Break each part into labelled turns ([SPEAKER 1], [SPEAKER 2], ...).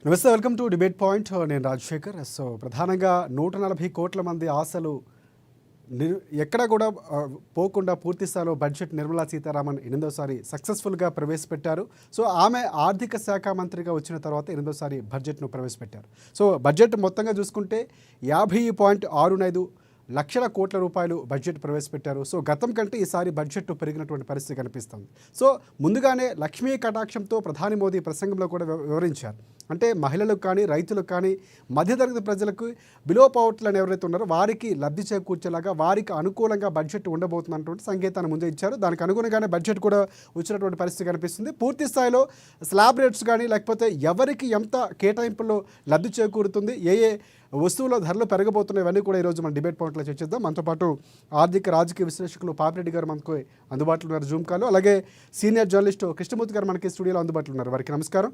[SPEAKER 1] నమస్తే, welcome to debate point. నేను Rajasekhar. So ప్రధానంగా 140 కోట్ల మంది ఆశలు ఎక్కడ కూడా పోకుండా పూర్తి స్థాయిలో బడ్జెట్ నిర్మలా సీతారామన్ 8వ సారి సక్సెస్ఫుల్గా ప్రవేశపెట్టారు. సో ఆమె ఆర్థిక శాఖ మంత్రిగా వచ్చిన తర్వాత 8వ సారి బడ్జెట్ను ప్రవేశపెట్టారు. సో బడ్జెట్ మొత్తంగా చూసుకుంటే 50.65 లక్షల కోట్ల రూపాయలు బడ్జెట్ ప్రవేశపెట్టారు. సో గతం కంటే ఈసారి బడ్జెట్ పెరిగినటువంటి పరిస్థితి కనిపిస్తుంది. సో ముందుగానే లక్ష్మీ కటాక్షంతో ప్రధాని మోదీ ప్రసంగంలో కూడా వివరించారు. అంటే మహిళలకు కానీ, రైతులకు కానీ, మధ్యతరగతి ప్రజలకు, బిలో పవర్టీలను ఎవరైతే ఉన్నారో వారికి లబ్ధి చేకూర్చేలాగా, వారికి అనుకూలంగా బడ్జెట్ ఉండబోతున్నటువంటి సంకేతాన్ని ముందే ఇచ్చారు. దానికి అనుగుణంగానే బడ్జెట్ కూడా వచ్చినటువంటి పరిస్థితి కనిపిస్తుంది. పూర్తి స్థాయిలో స్లాబ్ రేట్స్ కానీ, లేకపోతే ఎవరికి ఎంత కేటాయింపుల్లో లబ్ధి చేకూరుతుంది, ఏ వస్తువుల ధరలు పెరగబోతున్నాయి, ఇవన్నీ కూడా ఈరోజు మనం డిబేట్ పాయింట్లో చర్చిద్దాం. మనతో పాటు ఆర్థిక రాజకీయ విశ్లేషకులు పాపిరెడ్డి గారు మనకు అందుబాటులో ఉన్నారు జూమ్ కాల్లో. అలాగే సీనియర్ జర్నలిస్ట్ కృష్ణమూర్తి గారు మనకి స్టూడియోలో అందుబాటులో ఉన్నారు. వారికి నమస్కారం.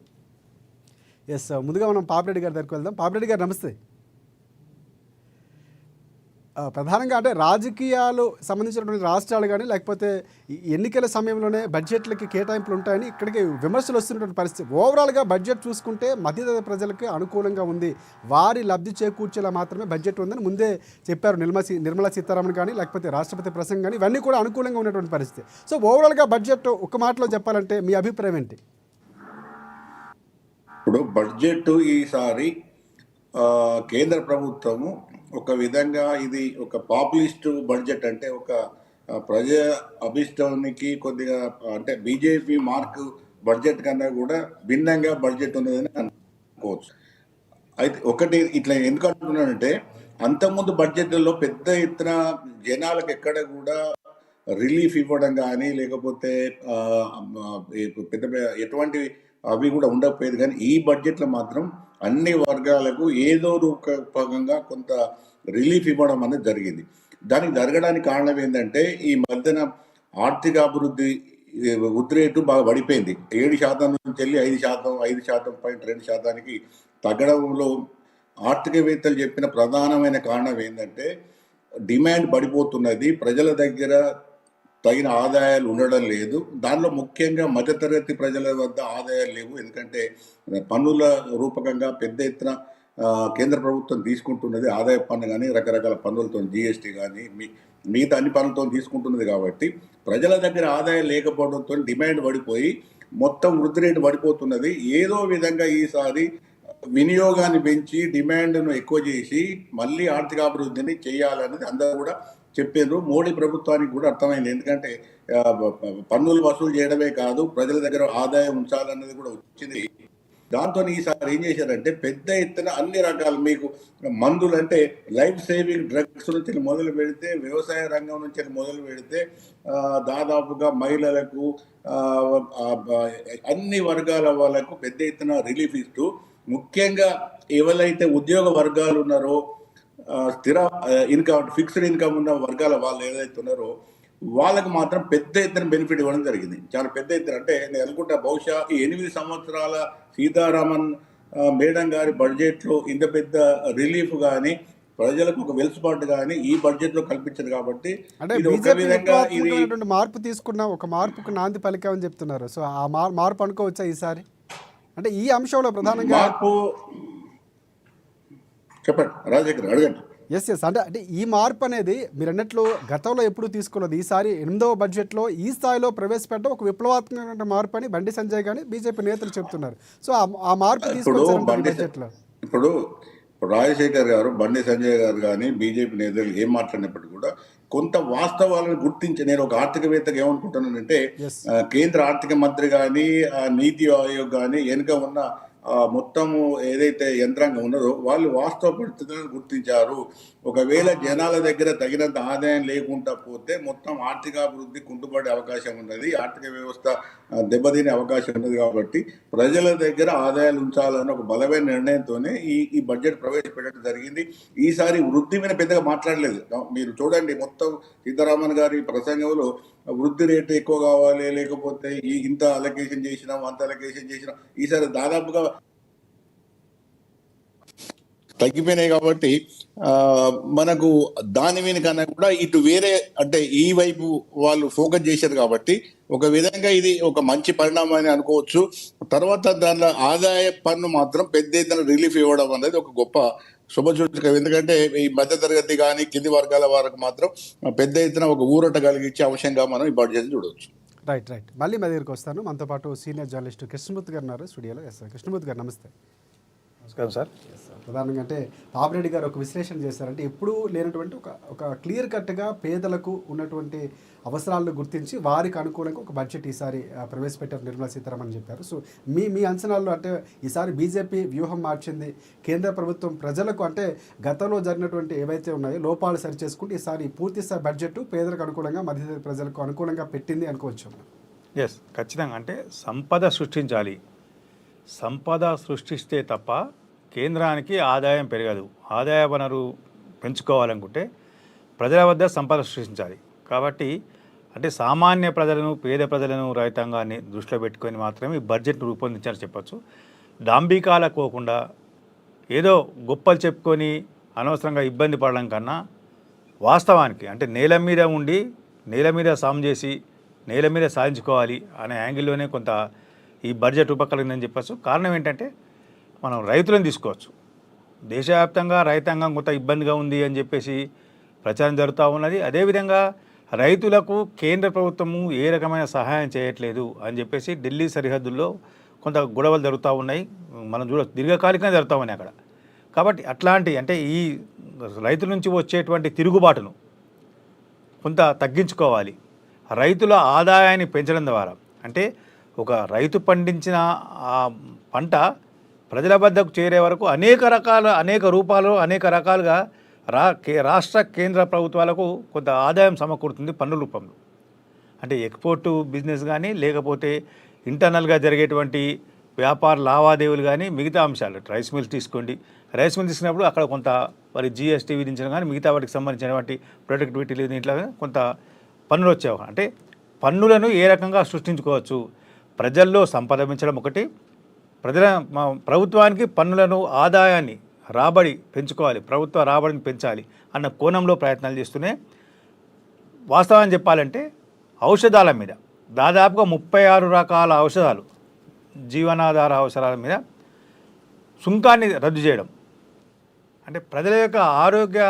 [SPEAKER 1] ఎస్, ముందుగా మనం పాపిరెడ్డి గారి దగ్గరికి వెళ్దాం. పాపిరెడ్డి గారు నమస్తే. ప్రధానంగా అంటే రాజకీయాలు సంబంధించినటువంటి రాష్ట్రాలు కానీ, లేకపోతే ఎన్నికల సమయంలోనే బడ్జెట్లకి కేటాయింపులు ఉంటాయని ఇక్కడికి విమర్శలు వస్తున్నటువంటి పరిస్థితి. ఓవరాల్గా బడ్జెట్ చూసుకుంటే మధ్యతరగతి ప్రజలకు అనుకూలంగా ఉంది, వారి లబ్ధి చేకూర్చేలా మాత్రమే బడ్జెట్ ఉందని ముందే చెప్పారు నిర్మలా సీతారామన్ కానీ, లేకపోతే రాష్ట్రపతి ప్రసంగం కానీ, ఇవన్నీ కూడా అనుకూలంగా ఉన్నటువంటి పరిస్థితి. సో ఓవరాల్గా బడ్జెట్ ఒక మాటలో చెప్పాలంటే మీ అభిప్రాయం ఏంటి?
[SPEAKER 2] ఇప్పుడు బడ్జెట్ ఈసారి కేంద్ర ప్రభుత్వము ఒక విధంగా ఇది ఒక పాపులిస్ట్ బడ్జెట్, అంటే ఒక ప్రజా అభిష్టానికి కొద్దిగా అంటే బీజేపీ మార్క్ బడ్జెట్ కన్నా కూడా భిన్నంగా బడ్జెట్ ఉన్నదని అనుకోవచ్చు. అయితే ఒకటి ఇట్లా ఎందుకు అంటున్నానంటే, అంతకుముందు బడ్జెట్లలో పెద్ద ఎత్తున జనాలకు ఎక్కడ కూడా రిలీఫ్ ఇవ్వడం కానీ, లేకపోతే పెద్ద ఎటువంటి అవి కూడా ఉండకపోయేది. కానీ ఈ బడ్జెట్లో మాత్రం అన్ని వర్గాలకు ఏదో రూపకంగా కొంత రిలీఫ్ ఇవ్వడం అనేది జరిగింది. దానికి జరగడానికి కారణం ఏంటంటే, ఈ మధ్యన ఆర్థిక అభివృద్ధి వృద్ధి రేటు బాగా పడిపోయింది. 7% నుంచి వెళ్ళి 5%, 5.2% తగ్గడంలో ఆర్థికవేత్తలు చెప్పిన ప్రధానమైన కారణం ఏంటంటే, డిమాండ్ పడిపోతున్నది, ప్రజల దగ్గర తగిన ఆదాయాలు ఉండడం లేదు. దానిలో ముఖ్యంగా మధ్యతరగతి ప్రజల వద్ద ఆదాయాలు లేవు. ఎందుకంటే పన్నుల రూపకంగా పెద్ద ఎత్తున కేంద్ర ప్రభుత్వం తీసుకుంటున్నది, ఆదాయ పన్ను కానీ, రకరకాల పన్నులతో, జీఎస్టీ కానీ, మిగతా అన్ని పన్నులతో తీసుకుంటున్నది. కాబట్టి ప్రజల దగ్గర ఆదాయం లేకపోవడంతో డిమాండ్ పడిపోయి మొత్తం వృద్ధి రేటు పడిపోతున్నది. ఏదో విధంగా ఈసారి వినియోగాన్ని పెంచి డిమాండ్ను ఎక్కువ చేసి మళ్ళీ ఆర్థికాభివృద్ధిని చేయాలనేది అందరూ కూడా చెప్పారు. మోడీ ప్రభుత్వానికి కూడా అర్థమైంది. ఎందుకంటే పన్నులు వసూలు చేయడమే కాదు, ప్రజల దగ్గర ఆదాయం ఉంచాలన్నది కూడా వచ్చింది. దాంతో ఈసారి ఏం చేశారంటే, పెద్ద ఎత్తున అన్ని రకాల మీకు మందులు అంటే లైఫ్ సేవింగ్ డ్రగ్స్ నుంచి మొదలు పెడితే, వ్యవసాయ రంగం నుంచి మొదలు పెడితే, దాదాపుగా మహిళలకు అన్ని వర్గాల వాళ్ళకు పెద్ద ఎత్తున రిలీఫ్ ఇస్తూ, ముఖ్యంగా ఎవరైతే ఉద్యోగ వర్గాలు ఉన్నారో, స్థిర ఇన్కమ్, ఫిక్స్డ్ ఇన్కమ్ ఉన్న వర్గాల వాళ్ళు ఏదైతే ఉన్నారో వాళ్ళకు మాత్రం పెద్ద ఎత్తున బెనిఫిట్ ఇవ్వడం జరిగింది. చాలా పెద్ద ఎత్తున. అంటే నేను అనుకుంటా బహుశా ఈ 8 సంవత్సరాల సీతారామన్ మేడం గారి బడ్జెట్లో ఇంత పెద్ద రిలీఫ్ కానీ, ప్రజలకు ఒక వెలుసుబాటు కానీ ఈ బడ్జెట్ లో కల్పించారు. కాబట్టి
[SPEAKER 1] మార్పు తీసుకున్న ఒక మార్పుకు నాంది పలికామని చెప్తున్నారు. సో ఆ మార్పు అనుకోవచ్చా ఈసారి? అంటే ఈ అంశంలో ప్రధానంగా
[SPEAKER 2] మార్పు చెప్పండి రాజశేఖర్, అడగండి.
[SPEAKER 1] ఎస్ అంటే ఈ మార్పు అనేది మీరు అన్నట్లు గతంలో ఎప్పుడు తీసుకున్నది, ఈసారి 8వ బడ్జెట్లో ఈ స్థాయిలో ప్రవేశపెట్టడం ఒక విప్లవాత్మకమైన మార్పు అని బండి సంజయ్ కానీ బీజేపీ నేతలు చెప్తున్నారు. సో ఆ మార్పు తీసుకొచ్చారు బడ్జెట్లో.
[SPEAKER 2] ఇప్పుడు రాజశేఖర్ గారు, బండి సంజయ్ గారు కానీ బీజేపీ నేతలు ఏం మాట్లాడినప్పటికీ కూడా కొంత వాస్తవాలను గుర్తించి, నేను ఒక ఆర్థికవేత్తగా ఏమనుకుంటున్నానంటే, కేంద్ర ఆర్థిక మంత్రి కానీ, నీతి ఆయోగ్ కానీ వెనుక ఉన్న మొత్తము ఏదైతే యంత్రాంగం ఉన్నదో వాళ్ళు వాస్తవ పరిస్థితులను గుర్తించారు. ఒకవేళ జనాల దగ్గర తగినంత ఆదాయం లేకుండా పోతే మొత్తం ఆర్థికాభివృద్ధి కుంటుపడే అవకాశం ఉన్నది, ఆర్థిక వ్యవస్థ దెబ్బతినే అవకాశం ఉన్నది. కాబట్టి ప్రజల దగ్గర ఆదాయాలు ఉంచాలని ఒక బలమైన నిర్ణయంతోనే ఈ బడ్జెట్ ప్రవేశపెట్టడం జరిగింది. ఈసారి వృద్ధి మీద పెద్దగా మాట్లాడలేదు. మీరు చూడండి, మొత్తం సీతారామన్ గారి ప్రసంగంలో వృద్ధి రేటు ఎక్కువ కావాలి, లేకపోతే ఇంత అలొకేషన్ చేసినాం, అంత అలొకేషన్ చేసినాం, ఈసారి దాదాపుగా తగ్గిపోయినాయి. కాబట్టి మనకు దాని మీద కన్నా కూడా ఇటు వేరే అంటే ఈ వైపు వాళ్ళు ఫోకస్ చేశారు. కాబట్టి ఒక విధంగా ఇది ఒక మంచి పరిణామం అని అనుకోవచ్చు. తర్వాత దానిలో ఆదాయ పన్ను మాత్రం పెద్ద ఎత్తున రిలీఫ్ ఇవ్వడం అనేది ఒక గొప్ప శుభసూచకం. ఎందుకంటే ఈ మధ్య తరగతి కానీ కింది వర్గాల వారికి మాత్రం పెద్ద ఎత్తున ఒక ఊరట కలిగించే అంశంగా మనం ఈ బడ్జెట్ చూడవచ్చు.
[SPEAKER 1] రైట్ రైట్ మళ్ళీ మా దగ్గరికి వస్తాను. మనతో పాటు సీనియర్ జర్నలిస్ట్ కృష్ణమూర్తి గారు ఉన్నారు స్టూడియోలో. ఎస్ సార్, కృష్ణమూర్తి గారు నమస్తే.
[SPEAKER 3] నమస్కారం సార్.
[SPEAKER 1] ప్రధానంగా అంటే పాపిరెడ్డి గారు ఒక విశ్లేషణ చేశారంటే ఎప్పుడూ లేనటువంటి ఒక క్లియర్ కట్గా పేదలకు ఉన్నటువంటి అవసరాలను గుర్తించి వారికి అనుకూలంగా ఒక బడ్జెట్ ఈసారి ప్రవేశపెట్టారు నిర్మలా సీతారామన్ చెప్పారు. సో మీ అంచనాల్లో అంటే ఈసారి బీజేపీ వ్యూహం మార్చింది, కేంద్ర ప్రభుత్వం ప్రజలకు అంటే గతంలో జరిగినటువంటి ఏవైతే ఉన్నాయో లోపాలు సరిచేసుకుంటే ఈసారి పూర్తిస్థాయి బడ్జెట్ పేదలకు అనుకూలంగా మధ్యతరగతి ప్రజలకు అనుకూలంగా పెట్టింది అనుకోవచ్చు.
[SPEAKER 3] ఎస్, ఖచ్చితంగా. అంటే సంపద సృష్టించాలి. సంపద సృష్టిస్తే తప్ప కేంద్రానికి ఆదాయం పెరగదు. ఆదాయ వనరు పెంచుకోవాలనుకుంటే ప్రజల వద్ద సంపద సృష్టించాలి. కాబట్టి అంటే సామాన్య ప్రజలను, పేద ప్రజలను, రైతాంగాన్ని దృష్టిలో పెట్టుకొని మాత్రమే ఈ బడ్జెట్ను రూపొందించాలని చెప్పచ్చు. డాంబికాలకు పోకుండా ఏదో గొప్పలు చెప్పుకొని అనవసరంగా ఇబ్బంది పడడం కన్నా వాస్తవానికి అంటే నేల మీద ఉండి నేల మీద సాము చేసి నేల మీద సాధించుకోవాలి అనే యాంగిల్లోనే కొంత ఈ బడ్జెట్ రూపకల్పనని చెప్పచ్చు. కారణం ఏంటంటే మనం రైతులను తీసుకోవచ్చు. దేశవ్యాప్తంగా రైతాంగం కొంత ఇబ్బందిగా ఉంది అని చెప్పేసి ప్రచారం జరుగుతూ ఉన్నది. అదేవిధంగా రైతులకు కేంద్ర ప్రభుత్వము ఏ రకమైన సహాయం చేయట్లేదు అని చెప్పేసి ఢిల్లీ సరిహద్దుల్లో కొంత గొడవలు జరుగుతూ ఉన్నాయి. మనం దీర్ఘకాలికంగా జరుగుతూ ఉన్నాయి అక్కడ. కాబట్టి అట్లాంటి అంటే ఈ రైతుల నుంచి వచ్చేటువంటి తిరుగుబాటును కొంత తగ్గించుకోవాలి. రైతుల ఆదాయాన్ని పెంచడం ద్వారా అంటే ఒక రైతు పండించిన ఆ పంట ప్రజల వద్దకు చేరే వరకు అనేక రకాలుగా రాష్ట్ర కేంద్ర ప్రభుత్వాలకు కొంత ఆదాయం సమకూరుతుంది పన్నుల రూపంలో. అంటే ఎక్స్పోర్ట్ బిజినెస్ కానీ లేకపోతే ఇంటర్నల్గా జరిగేటువంటి వ్యాపార లావాదేవీలు కానీ మిగతా అంశాలు రైస్ మిల్స్ తీసుకోండి. రైస్ మిల్ తీసుకున్నప్పుడు అక్కడ కొంత వారి జిఎస్టీ విధించడం కానీ మిగతా వాటికి సంబంధించినటువంటి ప్రొడక్టివిటీ దీంట్లో కొంత పన్నులు వచ్చేవి. అంటే పన్నులను ఏ రకంగా సృష్టించుకోవచ్చు, ప్రజల్లో సంపద పెంచడం ఒకటి, ప్రభుత్వానికి పన్నులను ఆదాయాన్ని రాబడి పెంచుకోవాలి, ప్రభుత్వ రాబడిని పెంచాలి అన్న కోణంలో ప్రయత్నాలు చేస్తూనే వాస్తవాన్ని చెప్పాలంటే ఔషధాల మీద దాదాపుగా 36 రకాల ఔషధాలు జీవనాధార అవసరాల మీద సుంకాన్ని రద్దు చేయడం అంటే ప్రజల యొక్క ఆరోగ్య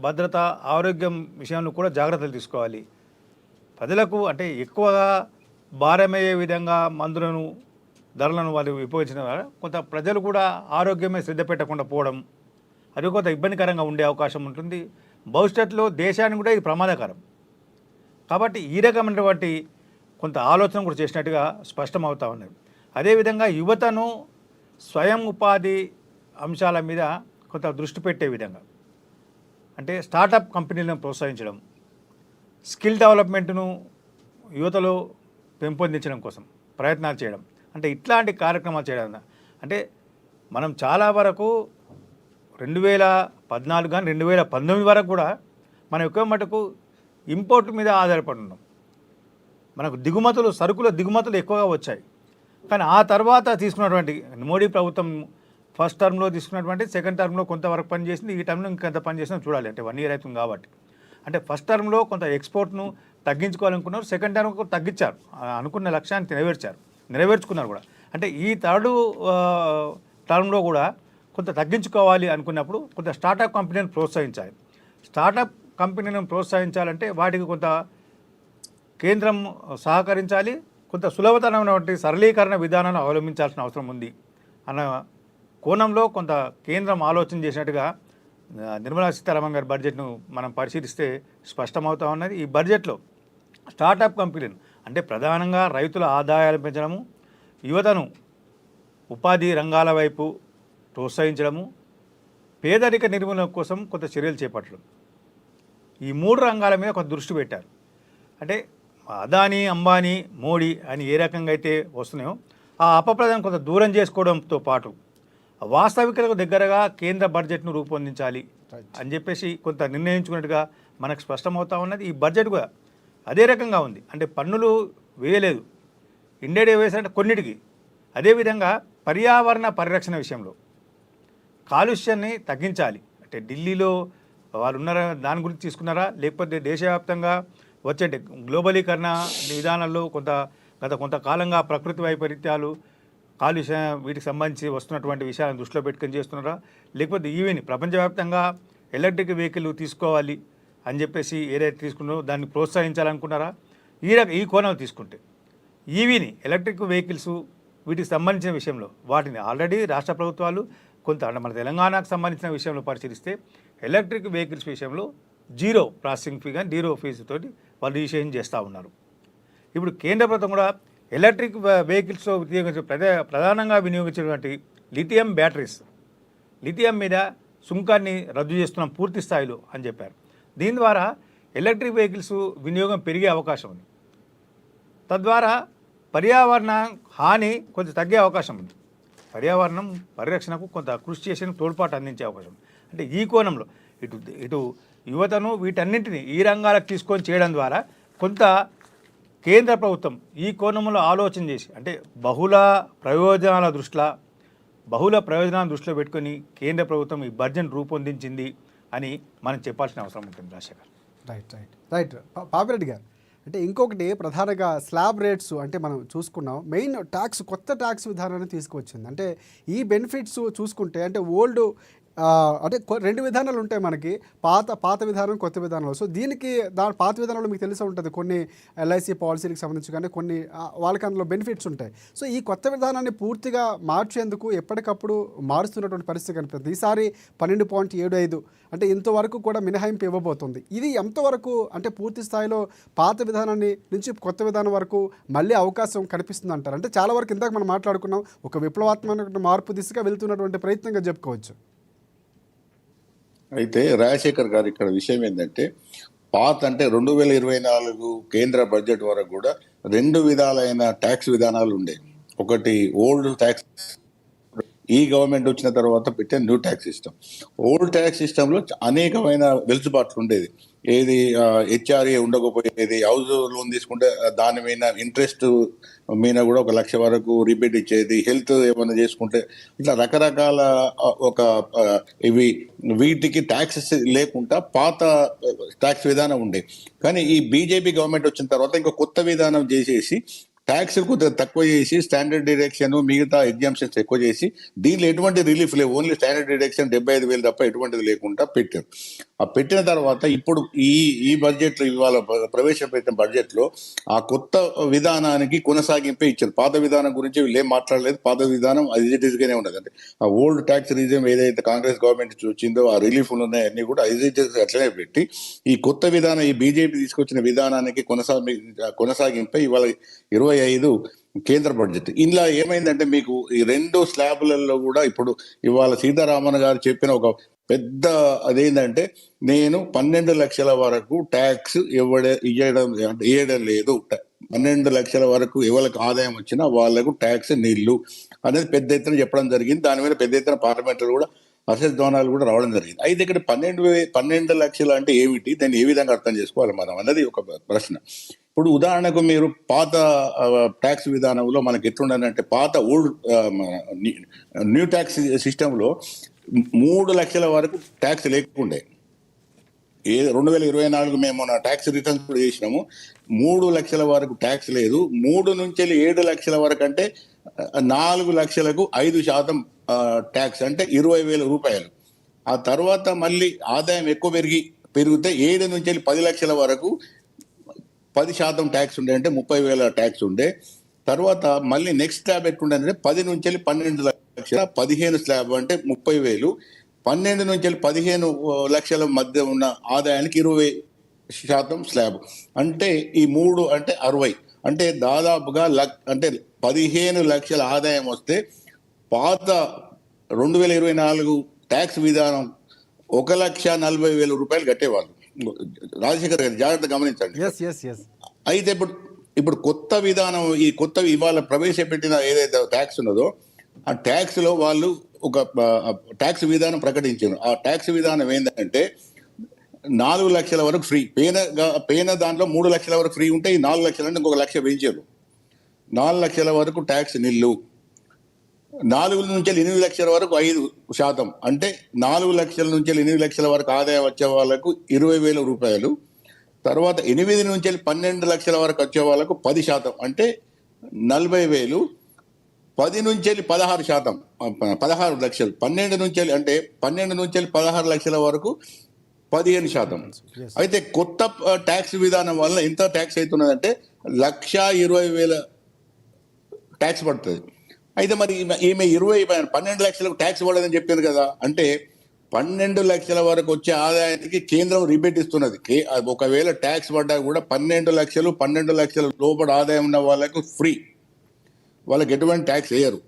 [SPEAKER 3] భద్రత ఆరోగ్యం విషయంలో కూడా జాగ్రత్తలు తీసుకోవాలి. ప్రజలకు అంటే ఎక్కువగా భారమయ్యే విధంగా మందులను ధరలను వాళ్ళు విభజించిన కొంత ప్రజలు కూడా ఆరోగ్యమే శ్రద్ధ పెట్టకుండా పోవడం అది కొంత ఇబ్బందికరంగా ఉండే అవకాశం ఉంటుంది. భవిష్యత్తులో దేశానికి కూడా ఇది ప్రమాదకరం. కాబట్టి ఈ రకమైనటువంటి కొంత ఆలోచన కూడా చేసినట్టుగా స్పష్టమవుతూ ఉన్నది. అదేవిధంగా యువతను స్వయం ఉపాధి అంశాల మీద కొంత దృష్టి పెట్టే విధంగా అంటే స్టార్టప్ కంపెనీలను ప్రోత్సహించడం, స్కిల్ డెవలప్మెంట్ను యువతలో పెంపొందించడం కోసం ప్రయత్నాలు చేయడం అంటే ఇట్లాంటి కార్యక్రమాలు చేయడం. అంటే మనం చాలా వరకు 2014 కానీ 2019 వరకు కూడా మనం ఎక్కువ మటుకు ఇంపోర్ట్ మీద ఆధారపడి ఉన్నాం. మనకు సరుకుల దిగుమతులు ఎక్కువగా వచ్చాయి. కానీ ఆ తర్వాత తీసుకున్నటువంటి మోడీ ప్రభుత్వం ఫస్ట్ టర్మ్లో తీసుకున్నటువంటి సెకండ్ టర్మ్లో కొంతవరకు పనిచేసింది, ఈ టర్మ్లో ఇంకెంత పనిచేసినా చూడాలి. అంటే 1 ఇయర్ అవుతుంది కాబట్టి అంటే ఫస్ట్ టర్మ్లో కొంత ఎక్స్పోర్ట్ను తగ్గించుకోవాలనుకున్నారు, సెకండ్ టర్మ్కు తగ్గించారు, అనుకున్న లక్ష్యాన్ని నెరవేర్చుకున్నారు కూడా. అంటే ఈ థర్డ్ టర్మ్లో కూడా కొంత తగ్గించుకోవాలి అనుకున్నప్పుడు కొంత స్టార్టప్ కంపెనీలను ప్రోత్సహించాలి. స్టార్టప్ కంపెనీలను ప్రోత్సహించాలంటే వాటికి కొంత కేంద్రం సహకరించాలి, కొంత సులభతరమైనటువంటి సరళీకరణ విధానాన్ని అవలంబించాల్సిన అవసరం ఉంది అన్న కోణంలో కొంత కేంద్రం ఆలోచన చేసినట్టుగా నిర్మలా సీతారామన్ గారి బడ్జెట్ను మనం పరిశీలిస్తే స్పష్టమవుతూ ఉన్నది. ఈ బడ్జెట్లో స్టార్టప్ కంపెనీలు అంటే ప్రధానంగా రైతుల ఆదాయాలు పెంచడము, యువతను ఉపాధి రంగాల వైపు ప్రోత్సహించడము, పేదరిక నిర్మూలన కోసం కొంత చర్యలు చేపట్టడం, ఈ 3 రంగాల మీద కొంత దృష్టి పెట్టారు. అంటే అదానీ, అంబానీ, మోడీ అని ఏ రకంగా అయితే వస్తున్నాయో ఆ అపప్రదను కొంత దూరం చేసుకోవడంతో పాటు వాస్తవికతకు దగ్గరగా కేంద్ర బడ్జెట్ను రూపొందించాలి అని చెప్పేసి కొంత నిర్ణయించుకున్నట్టుగా మనకు స్పష్టమవుతూ ఉన్నది. ఈ బడ్జెట్ కూడా అదే రకంగా ఉంది. అంటే పన్నులు వేయలేదు, ఇండైరెక్ట్ వేసారంటే కొన్నిటికి. అదేవిధంగా పర్యావరణ పరిరక్షణ విషయంలో కాలుష్యాన్ని తగ్గించాలి. అంటే ఢిల్లీలో వాళ్ళు ఉన్నారా దాని గురించి తీసుకున్నారా, లేకపోతే దేశవ్యాప్తంగా వచ్చే గ్లోబలీకరణ విధానాల్లో గత కొంతకాలంగా ప్రకృతి వైపరీత్యాలు కాలుష్యం వీటికి సంబంధించి వస్తున్నటువంటి విషయాలను దృష్టిలో పెట్టుకొని చేస్తున్నారా, లేకపోతే ఈవీని ప్రపంచవ్యాప్తంగా ఎలక్ట్రిక్ వెహికల్ తీసుకోవాలి అని చెప్పేసి ఏదైతే తీసుకున్నారో దాన్ని ప్రోత్సహించాలనుకున్నారా? ఈ కోణంలో తీసుకుంటే ఈవీని ఎలక్ట్రిక్ వెహికల్స్ వీటికి సంబంధించిన విషయంలో వాటిని ఆల్రెడీ రాష్ట్ర ప్రభుత్వాలు కొంత అంటే మన తెలంగాణకు సంబంధించిన విషయంలో పరిశీలిస్తే ఎలక్ట్రిక్ వెహికల్స్ విషయంలో జీరో ప్రాసెసింగ్ ఫీ కానీ జీరో ఫీజుతోటి వాళ్ళు రిజిస్ట్రేషన్ చేస్తూ ఉన్నారు. ఇప్పుడు కేంద్ర ప్రభుత్వం కూడా ఎలక్ట్రిక్ వెహికల్స్లో ప్రధానంగా వినియోగించినటువంటి లిథియం బ్యాటరీస్, లిథియం మీద సుంకాన్ని రద్దు చేస్తున్నాం పూర్తి స్థాయిలో అని చెప్పారు. దీని ద్వారా ఎలక్ట్రిక్ వెహికల్స్ వినియోగం పెరిగే అవకాశం ఉంది. తద్వారా పర్యావరణ హాని కొంచెం తగ్గే అవకాశం ఉంది. పర్యావరణం పరిరక్షణకు కొంత కృషి చేసిన తోడ్పాటు అందించే అవకాశం. అంటే ఈ కోణంలో ఇటు యువతను వీటన్నింటినీ ఈ రంగాలకు తీసుకొని చేయడం ద్వారా కొంత కేంద్ర ప్రభుత్వం ఈ కోణంలో ఆలోచన చేసి అంటే బహుళ ప్రయోజనాల దృష్టిలో పెట్టుకొని కేంద్ర ప్రభుత్వం ఈ బడ్జెట్ రూపొందించింది అని మనం చెప్పాల్సిన అవసరం ఉంటుంది. రాజశేఖర్
[SPEAKER 1] రైట్ పాపిరెడ్డి గారు, అంటే ఇంకొకటి ప్రధానంగా స్లాబ్ రేట్స్ అంటే మనం చూసుకున్నాం, మెయిన్ కొత్త ట్యాక్స్ విధానాన్ని తీసుకువచ్చింది. అంటే ఈ బెనిఫిట్స్ చూసుకుంటే అంటే ఓల్డ్ అంటే రెండు విధానాలు ఉంటాయి మనకి, పాత విధానం, కొత్త విధానంలో. సో దీనికి పాత విధానంలో మీకు తెలిసే ఉంటుంది కొన్ని ఎల్ఐసి పాలసీలకు సంబంధించి కానీ కొన్ని వాళ్ళకి అందులో బెనిఫిట్స్ ఉంటాయి. సో ఈ కొత్త విధానాన్ని పూర్తిగా మార్చేందుకు ఎప్పటికప్పుడు మారుస్తున్నటువంటి పరిస్థితి కనిపిస్తుంది. ఈసారి 12.75 అంటే ఇంతవరకు కూడా మినహాయింపు ఇవ్వబోతుంది. ఇది ఎంతవరకు అంటే పూర్తి స్థాయిలో పాత విధానాన్ని నుంచి కొత్త విధానం వరకు మళ్ళీ అవకాశం కనిపిస్తుంది అంటారు? అంటే చాలా వరకు ఇందాక మనం మాట్లాడుకున్నాం, ఒక విప్లవాత్మక మార్పు దిశగా వెళ్తున్నటువంటి ప్రయత్నంగా చెప్పుకోవచ్చు.
[SPEAKER 2] అయితే రాజశేఖర్ గారు ఇక్కడ విషయం ఏంటంటే పాత అంటే 2024 కేంద్ర బడ్జెట్ వరకు కూడా 2 విధాలైన ట్యాక్స్ విధానాలు ఉండేవి. ఒకటి ఓల్డ్ ట్యాక్స్, ఈ గవర్నమెంట్ వచ్చిన తర్వాత పెట్టే new tax system. Old tax సిస్టంలో అనేకమైన వెలుసుబాట్లు ఉండేది. ఏది హెచ్ఆర్ఏ ఉండకపోయేది, హౌస్ లోన్ తీసుకుంటే దాని మీద ఇంట్రెస్ట్ మీద కూడా 1 లక్ష వరకు రిబేట్ ఇచ్చేది, హెల్త్ ఏమైనా చేసుకుంటే ఇట్లా రకరకాల వీటికి ట్యాక్సెస్ లేకుండా పాత ట్యాక్స్ విధానం ఉండే. కానీ ఈ బీజేపీ గవర్నమెంట్ వచ్చిన తర్వాత ఇంకా కొత్త విధానం చేసేసి ట్యాక్స్ కొద్దిగా తక్కువ చేసి స్టాండర్డ్ డిడక్షన్ మిగతా ఎగ్జామ్షన్స్ ఎక్కువ చేసి దీనిలో ఎటువంటి రిలీఫ్ లేవు, ఓన్లీ స్టాండర్డ్ డిడక్షన్ 75,000 తప్ప ఎటువంటిది లేకుండా పెట్టారు. ఆ పెట్టిన తర్వాత ఇప్పుడు ఈ బడ్జెట్లో ఇవాళ ప్రవేశపెట్టిన బడ్జెట్లో ఆ కొత్త విధానానికి కొనసాగింపే ఇచ్చారు. పాత విధానం గురించి వీళ్ళు ఏం మాట్లాడలేదు. పాత విధానం అది ఇజిటీస్గానే ఉండదు. అంటే ఆ ఓల్డ్ ట్యాక్స్ రిజిమ్ ఏదైతే కాంగ్రెస్ గవర్నమెంట్ వచ్చిందో ఆ రిలీఫ్లు ఉన్నాయన్నీ కూడా ఇజిటీస్ అట్లనే పెట్టి ఈ కొత్త విధానం ఈ బీజేపీ తీసుకొచ్చిన విధానానికి కొనసాగింపే ఇవాళ 25 కేంద్ర బడ్జెట్. ఇందులో ఏమైందంటే మీకు ఈ 2 స్లాబ్లలో కూడా ఇప్పుడు ఇవాళ సీతారామన్ గారు చెప్పిన ఒక పెద్ద అదేంటంటే నేను 12 లక్షల వరకు ట్యాక్స్ ఇవ్వడం లేదు, 12 లక్షల వరకు ఎవరికి ఆదాయం వచ్చినా వాళ్లకు ట్యాక్స్ నీళ్లు అనేది పెద్ద ఎత్తున చెప్పడం జరిగింది. దాని మీద పెద్ద ఎత్తున పార్లమెంట్లో కూడా అసెస్ దోనాలు కూడా రావడం జరిగింది. అయితే ఇక్కడ 12 లక్షలు అంటే ఏమిటి, దాన్ని ఏ విధంగా అర్థం చేసుకోవాలి మనం అన్నది ఒక ప్రశ్న. ఇప్పుడు ఉదాహరణకు మీరు పాత ట్యాక్స్ విధానంలో మనకి ఎట్లుండాలంటే పాత ఓల్డ్ న్యూ ట్యాక్స్ సిస్టంలో 3 లక్షల వరకు ట్యాక్స్ లేకుండే. 2024 మేము మన ట్యాక్స్ రిటర్న్స్ కూడా చేసినాము. 3 లక్షల వరకు ట్యాక్స్ లేదు. 3 నుంచి 7 లక్షల వరకు అంటే 4 లక్షలకు 5% ట్యాక్స్ అంటే 20,000 రూపాయలు. ఆ తర్వాత మళ్ళీ ఆదాయం ఎక్కువ పెరిగితే 7 నుంచి 10 లక్షల వరకు 10% ట్యాక్స్ ఉండే, అంటే 30,000 ట్యాక్స్ ఉండే. తర్వాత మళ్ళీ నెక్స్ట్ స్లాబ్ ఎట్లుండే 10 నుంచి 12 లక్షల 15 స్లాబ్ అంటే 30,000. 12 నుంచి 15 లక్షల మధ్య ఉన్న ఆదాయానికి 20% స్లాబ్ అంటే ఈ 3 అంటే 60. అంటే దాదాపుగా అంటే 15 లక్షల ఆదాయం వస్తే పాత 2024 ట్యాక్స్ విధానం 1,40,000 రూపాయలు కట్టేవాళ్ళు. రాజశేఖర్ గారు జాగ్రత్త గమనించండి. అయితే ఇప్పుడు కొత్త విధానం ఈ కొత్త ఇవాళ ప్రవేశపెట్టిన ఏదైతే ట్యాక్స్ ఉన్నదో ఆ ట్యాక్స్ లో వాళ్ళు ఒక ట్యాక్స్ విధానం ప్రకటించారు. ఆ ట్యాక్స్ విధానం ఏంటంటే 4 లక్షల వరకు ఫ్రీ, పేన దాంట్లో 3 లక్షల వరకు ఫ్రీ ఉంటే ఈ 4 లక్షలు అంటే ఇంకొక 1,00,000 పెంచారు. 4 లక్షల వరకు ట్యాక్స్ నిల్లు, 4 నుంచి 8 లక్షల వరకు 5%, అంటే 4 లక్షల నుంచి 8 లక్షల వరకు ఆదాయం వచ్చే వాళ్ళకు 20,000 రూపాయలు. తర్వాత 8 నుంచి 12 లక్షల వరకు వచ్చే వాళ్ళకు 10%, అంటే 40,000. 10 నుంచి 16%, 16 లక్షలు. 12 నుంచి అంటే 12 నుంచి 16 లక్షల వరకు 15%.
[SPEAKER 1] Yes.
[SPEAKER 2] అయితే కొత్త ట్యాక్స్ విధానం వల్ల ఎంత ట్యాక్స్ అవుతున్నదంటే 1,20,000 ట్యాక్స్ పడుతుంది. అయితే మరి ఈమె 12 లక్షలకు ట్యాక్స్ పడదని చెప్పింది కదా. అంటే 12 లక్షల వరకు వచ్చే ఆదాయానికి కేంద్రం రిబేట్ ఇస్తున్నది. ఒకవేళ ట్యాక్స్ పడ్డా కూడా 12 లక్షల లోపల ఆదాయం ఉన్న వాళ్ళకు ఫ్రీ, వాళ్ళకి ఎటువంటి ట్యాక్స్ వేయరు.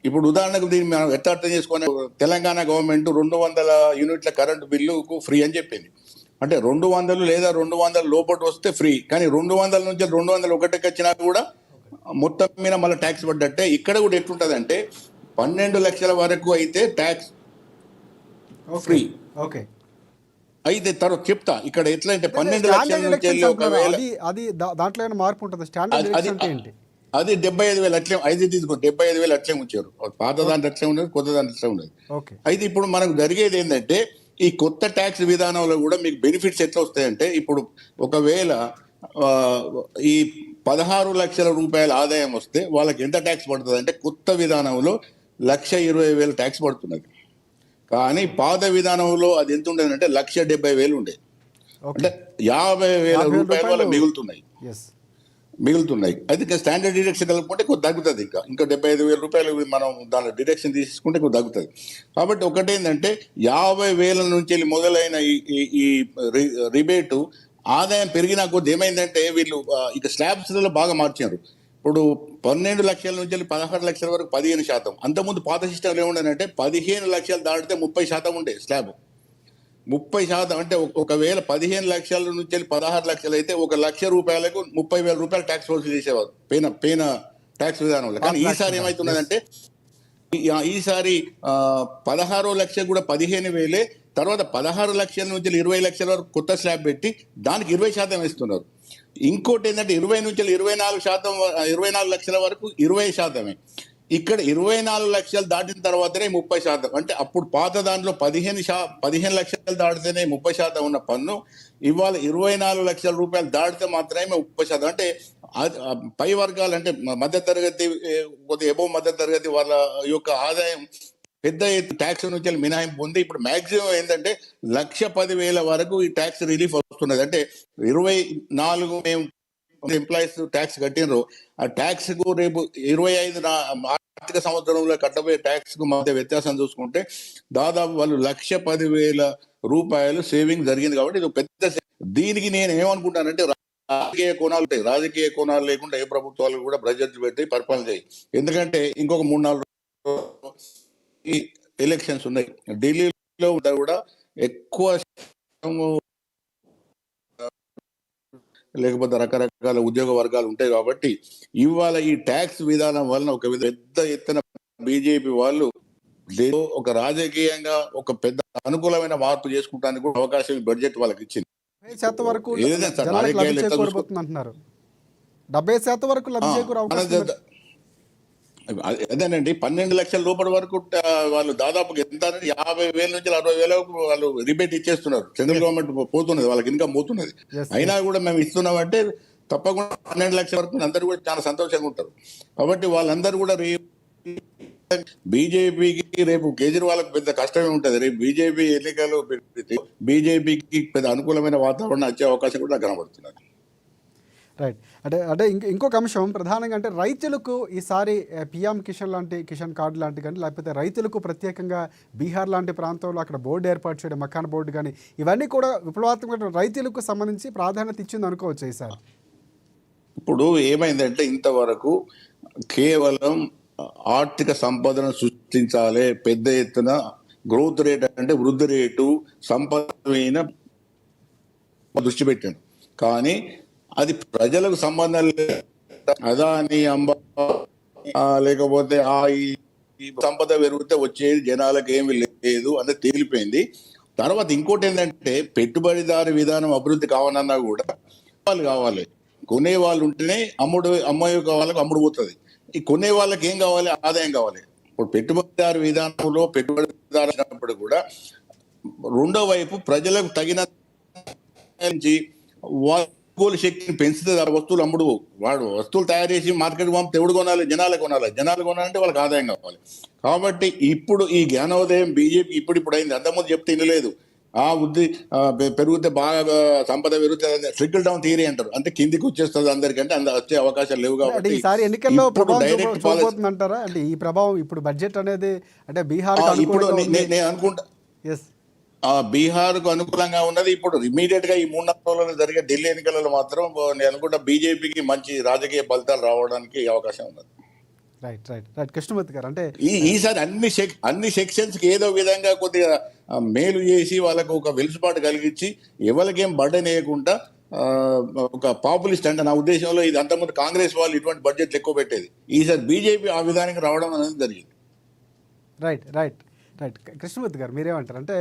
[SPEAKER 2] ఇప్పుడు ఉదాహరణకు దీన్ని మనం ఎట్లా అర్థం చేసుకునే, తెలంగాణ గవర్నమెంట్ 200 యూనిట్ల కరెంటు బిల్లుకు ఫ్రీ అని చెప్పింది. అంటే 200 లేదా 200 లోపల వస్తే ఫ్రీ, కానీ 200 నుంచి 201కి వచ్చినా కూడా మొత్తం మీద మళ్ళీ ట్యాక్స్ పడ్డట్టే. ఇక్కడ కూడా ఎట్లుంటుంది అంటే 12 లక్షల వరకు అయితే ట్యాక్స్ ఫ్రీ.
[SPEAKER 1] ఓకే,
[SPEAKER 2] అయితే తర్వాత చెప్తా ఇక్కడ ఎట్లా అంటే 12 లక్షల నుంచి వెళ్ళి ఒకవేళ
[SPEAKER 1] దాంట్లో ఏమైనా మార్పు ఉంటుంది? స్టాండర్డ్ డిడక్షన్ అంటే ఏంటి?
[SPEAKER 2] అది 75,000 అట్లే, 5 తీసుకో 75,000 అట్లే ఉంచారు. పాత దాంట్లో అట్లే ఉండదు, కొత్త దాంట్లో అట్లే ఉండదు.
[SPEAKER 1] ఓకే,
[SPEAKER 2] అయితే ఇప్పుడు మనకు జరిగేది ఏంటంటే ఈ కొత్త ట్యాక్స్ విధానంలో కూడా మీకు బెనిఫిట్స్ ఎట్లా వస్తాయంటే, ఇప్పుడు ఒకవేళ ఈ 16 లక్షల రూపాయల ఆదాయం వస్తే వాళ్ళకి ఎంత ట్యాక్స్ పడుతుంది అంటే, కొత్త విధానంలో 1,20,000 ట్యాక్స్ పడుతున్నది. కానీ పాత విధానంలో అది ఎంత ఉండేది అంటే 1,70,000 ఉండేది. అంటే 50,000 రూపాయలు వాళ్ళకి మిగులుతున్నాయి. అయితే స్టాండర్డ్ డిడక్షన్ కలుపుకుంటే కొంచెం తగ్గుతుంది. ఇంకా 75,000 రూపాయలు మనం దాని డిడక్షన్ తీసుకుంటే కొంచెం తగ్గుతుంది. కాబట్టి ఒకటేంటంటే 50,000 నుంచి మొదలైన ఈ రిబేటు ఆదాయం పెరిగినా కొద్ది ఏమైందంటే వీళ్ళు ఇక స్లాబ్స్లలో బాగా మార్చారు. ఇప్పుడు 12 లక్షల నుంచి 16 లక్షల వరకు 15%. అంతకుముందు పాత సిస్టంలో ఏముండదంటే 15 లక్షలు దాటితే 30% ఉండే స్లాబ్. 30% అంటే ఒకవేళ 15 లక్షల నుంచి 16 లక్షలు అయితే 1,00,000 రూపాయలకు 30,000 రూపాయలు ట్యాక్స్ వసూలు చేసేవారు పైన ట్యాక్స్ విధానంలో. కానీ ఈసారి ఏమవుతున్నదంటే ఈసారి 16 లక్షలు కూడా 15,000, తర్వాత 16 లక్షల నుంచి 20 లక్షల వరకు కొత్త స్లాబ్ పెట్టి దానికి 20% వేస్తున్నారు. ఇంకోటి ఏంటంటే 20 నుంచి 24 లక్షల వరకు 20%. ఇక్కడ 24 లక్షలు దాటిన తర్వాతనే 30%. అంటే అప్పుడు పాత దాంట్లో 15 లక్షలు దాటితేనే 30% ఉన్న పన్ను ఇవాళ 24 లక్షల రూపాయలు దాటితే మాత్రమే 30%. అంటే పై వర్గాలు అంటే మధ్య తరగతి, కొద్దిగా ఎబో మధ్య తరగతి వాళ్ళ యొక్క ఆదాయం పెద్ద ట్యాక్స్ నుంచి మినహాయింపు ఉంది. ఇప్పుడు మాక్సిమం ఏంటంటే 1,10,000 వరకు ఈ ట్యాక్స్ రిలీఫ్ వస్తున్నది. అంటే 24 మేము ఎంప్లాయీస్ ట్యాక్స్ కట్టినరు, ఆ ట్యాక్స్ కు రేపు 25 ఆర్థిక సంవత్సరంలో కట్టబోయే ట్యాక్స్ కు మధ్య వ్యత్యాసం చూసుకుంటే దాదాపు వాళ్ళు 1,10,000 రూపాయలు సేవింగ్ జరిగింది. కాబట్టి ఇది పెద్ద. దీనికి నేను ఏమనుకుంటానంటే రాజకీయ కోణాలు ఉంటాయి. రాజకీయ కోణాలు లేకుండా ఏ ప్రభుత్వాలు కూడా బడ్జెట్ పెట్టి పరిపాలన చేయి. ఎందుకంటే ఇంకొక 3-4 ఈ ఎలక్షన్స్ ఉన్నాయి. ఢిల్లీలో కూడా ఎక్కువ లేకపోతే రకరకాల ఉద్యోగ వర్గాలు ఉంటాయి. కాబట్టి ఇవాళ ఈ ట్యాక్స్ విధానం వలన ఒక పెద్ద ఎత్తున బీజేపీ వాళ్ళు ఒక రాజకీయంగా ఒక పెద్ద అనుకూలమైన మార్పు చేసుకుంటానికి కూడా అవకాశం బడ్జెట్ వాళ్ళకి ఇచ్చింది.
[SPEAKER 1] 70% వరకు అంటున్నారు. 70% వరకు లబ్ధి చేకూరే అవకాశం.
[SPEAKER 2] అదేనండి, 12 లక్షల లోపల వరకు వాళ్ళు దాదాపు ఎంత 50,000 నుంచి 60,000 వాళ్ళు రిబేట్ ఇచ్చేస్తున్నారు. సెంట్రల్ గవర్నమెంట్ పోతున్నది, వాళ్ళకి ఇన్కమ్ పోతున్నది. అయినా కూడా మేము ఇస్తున్నామంటే తప్పకుండా 12 లక్షల వరకు అందరూ కూడా చాలా సంతోషంగా ఉంటారు. కాబట్టి వాళ్ళందరూ కూడా బీజేపీకి రేపు కేజ్రీవాల్కి పెద్ద కష్టమే ఉంటుంది. రేపు బీజేపీ ఎన్నికలు బీజేపీకి పెద్ద అనుకూలమైన వాతావరణం వచ్చే అవకాశం కూడా కనబడుతున్నారు.
[SPEAKER 1] రైట్. అంటే ఇంకొక అంశం ప్రధానంగా అంటే రైతులకు ఈసారి పిఎం కిసాన్ కార్డు లాంటి కానీ, లేకపోతే రైతులకు ప్రత్యేకంగా బీహార్ లాంటి ప్రాంతంలో అక్కడ బోర్డు ఏర్పాటు చేయడం, మకాన్ బోర్డు కానీ, ఇవన్నీ కూడా విప్లవాత్మక రైతులకు సంబంధించి ప్రాధాన్యత ఇచ్చింది అనుకోవచ్చు ఈసారి.
[SPEAKER 2] ఇప్పుడు ఏమైందంటే ఇంతవరకు కేవలం ఆర్థిక సంపదను సృష్టించాలి, పెద్ద ఎత్తున గ్రోత్ రేట్ అంటే వృద్ధి రేటు, సంపద మీద దృష్టి పెట్టాడు. కానీ అది ప్రజలకు సంబంధం లేదు. అదాని అంబానీ లేకపోతే ఈ సంపద పెరిగితే వచ్చేది జనాలకు ఏమి లేదు అనేది తేలిపోయింది. తర్వాత ఇంకోటి ఏంటంటే పెట్టుబడిదారు విధానం అభివృద్ధి కావాలన్నా కూడా వాళ్ళు కావాలి. కొనే వాళ్ళు ఉంటేనే అమ్మాయి వాళ్ళకి అమ్ముడు పోతుంది. ఈ కొనే వాళ్ళకి ఏం కావాలి? ఆదాయం కావాలి. ఇప్పుడు పెట్టుబడిదారు విధానంలో పెట్టుబడిదారు కూడా రెండో వైపు ప్రజలకు తగిన నుంచి కొనుగోలు శక్తిని పెంచుతుంది. ఆ వస్తువులు అమ్ముడు వాడు వస్తువులు తయారు చేసి మార్కెట్ పంపితే ఎవడు కొనాలి? జనాలు కొనాలంటే వాళ్ళకి ఆదాయం కావాలి. కాబట్టి ఇప్పుడు ఈ జ్ఞానోదయం బీజేపీ ఇప్పుడు అయింది. అంతకుముందు చెప్తే వినలేదు. పెరిగితే బాగా సంపద పెరుగుతుంది, ట్రికల్ డౌన్ థియరీ అంటారు. అంటే కిందికి వచ్చేస్తుంది అందరికంటే వచ్చే అవకాశాలు లేవు.
[SPEAKER 1] అంటే
[SPEAKER 2] కాబట్టి
[SPEAKER 1] ఈసారి ఎన్నికల్లో ప్రభావం
[SPEAKER 2] డైరెక్ట్ పాలసీ
[SPEAKER 1] చూపబోతుందంటారా? అంటే ఈ ప్రభావం ఇప్పుడు బడ్జెట్ అనేది అంటే బీహార్
[SPEAKER 2] ఇప్పుడు నేను అనుకుంటా బీహార్కు అనుకూలంగా ఉన్నది. ఇప్పుడు ఇమీడియట్ గా ఈ 3-4 రోజుల్లో జరిగే ఢిల్లీ ఎన్నికలలో మాత్రం నేను అనుకుంటా బీజేపీకి మంచి రాజకీయ ఫలితాలు రావడానికి అవకాశం ఉన్నది.
[SPEAKER 1] రైట్ రైట్ రైట్ కృష్ణమూర్తి గారు, అంటే
[SPEAKER 2] ఈసారి అన్ని సెక్షన్స్ కి ఏదో విధంగా కొద్దిగా మేలు చేసి వాళ్ళకు ఒక వెలుసుబాటు కలిగించి ఎవరికేం బర్డెన్ వేయకుండా ఒక పాపులిస్ట్ అంటే నా ఉద్దేశంలో ఇది అంతకుముందు కాంగ్రెస్ వాళ్ళు ఇటువంటి బడ్జెట్లు ఎక్కువ పెట్టేది. ఈసారి బీజేపీ ఆ విధానికి రావడం అనేది జరిగింది.
[SPEAKER 1] రైట్ రైట్ రైట్ కృష్ణమూర్తి గారు, మీరేమంటారు? అంటే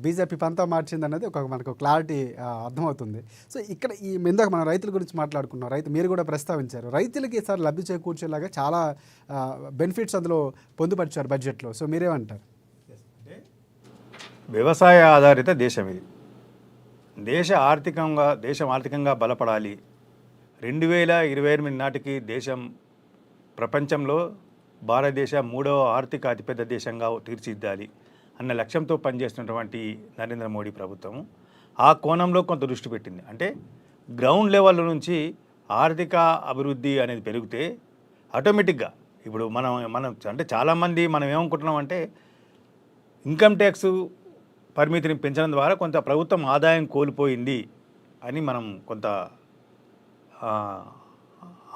[SPEAKER 1] బీజేపీ పంతా మార్చింది అనేది మనకు క్లారిటీ అర్థమవుతుంది. సో ఇక్కడ ఈ ఇందాక మనం రైతుల గురించి మాట్లాడుకున్నాం, మీరు కూడా ప్రస్తావించారు. రైతులకి ఈసారి లబ్ధి చేకూర్చేలాగా చాలా బెనిఫిట్స్ అందులో పొందుపరిచారు బడ్జెట్లో. సో మీరేమంటారు?
[SPEAKER 3] వ్యవసాయ ఆధారిత దేశం ఇది. దేశం ఆర్థికంగా బలపడాలి. 2028 నాటికి దేశం ప్రపంచంలో భారతదేశం 3వ ఆర్థిక అతిపెద్ద దేశంగా తీర్చిదిద్దాలి అన్న లక్ష్యంతో పనిచేస్తున్నటువంటి నరేంద్ర మోడీ ప్రభుత్వం ఆ కోణంలో కొంత దృష్టి పెట్టింది. అంటే గ్రౌండ్ లెవెల్ నుంచి ఆర్థిక అభివృద్ధి అనేది పెరిగితే ఆటోమేటిక్గా ఇప్పుడు మనం అంటే చాలామంది మనం ఏమనుకుంటున్నాం అంటే ఇన్కమ్ ట్యాక్స్ పరిమితిని పెంచడం ద్వారా కొంత ప్రభుత్వం ఆదాయం కోల్పోయింది అని మనం కొంత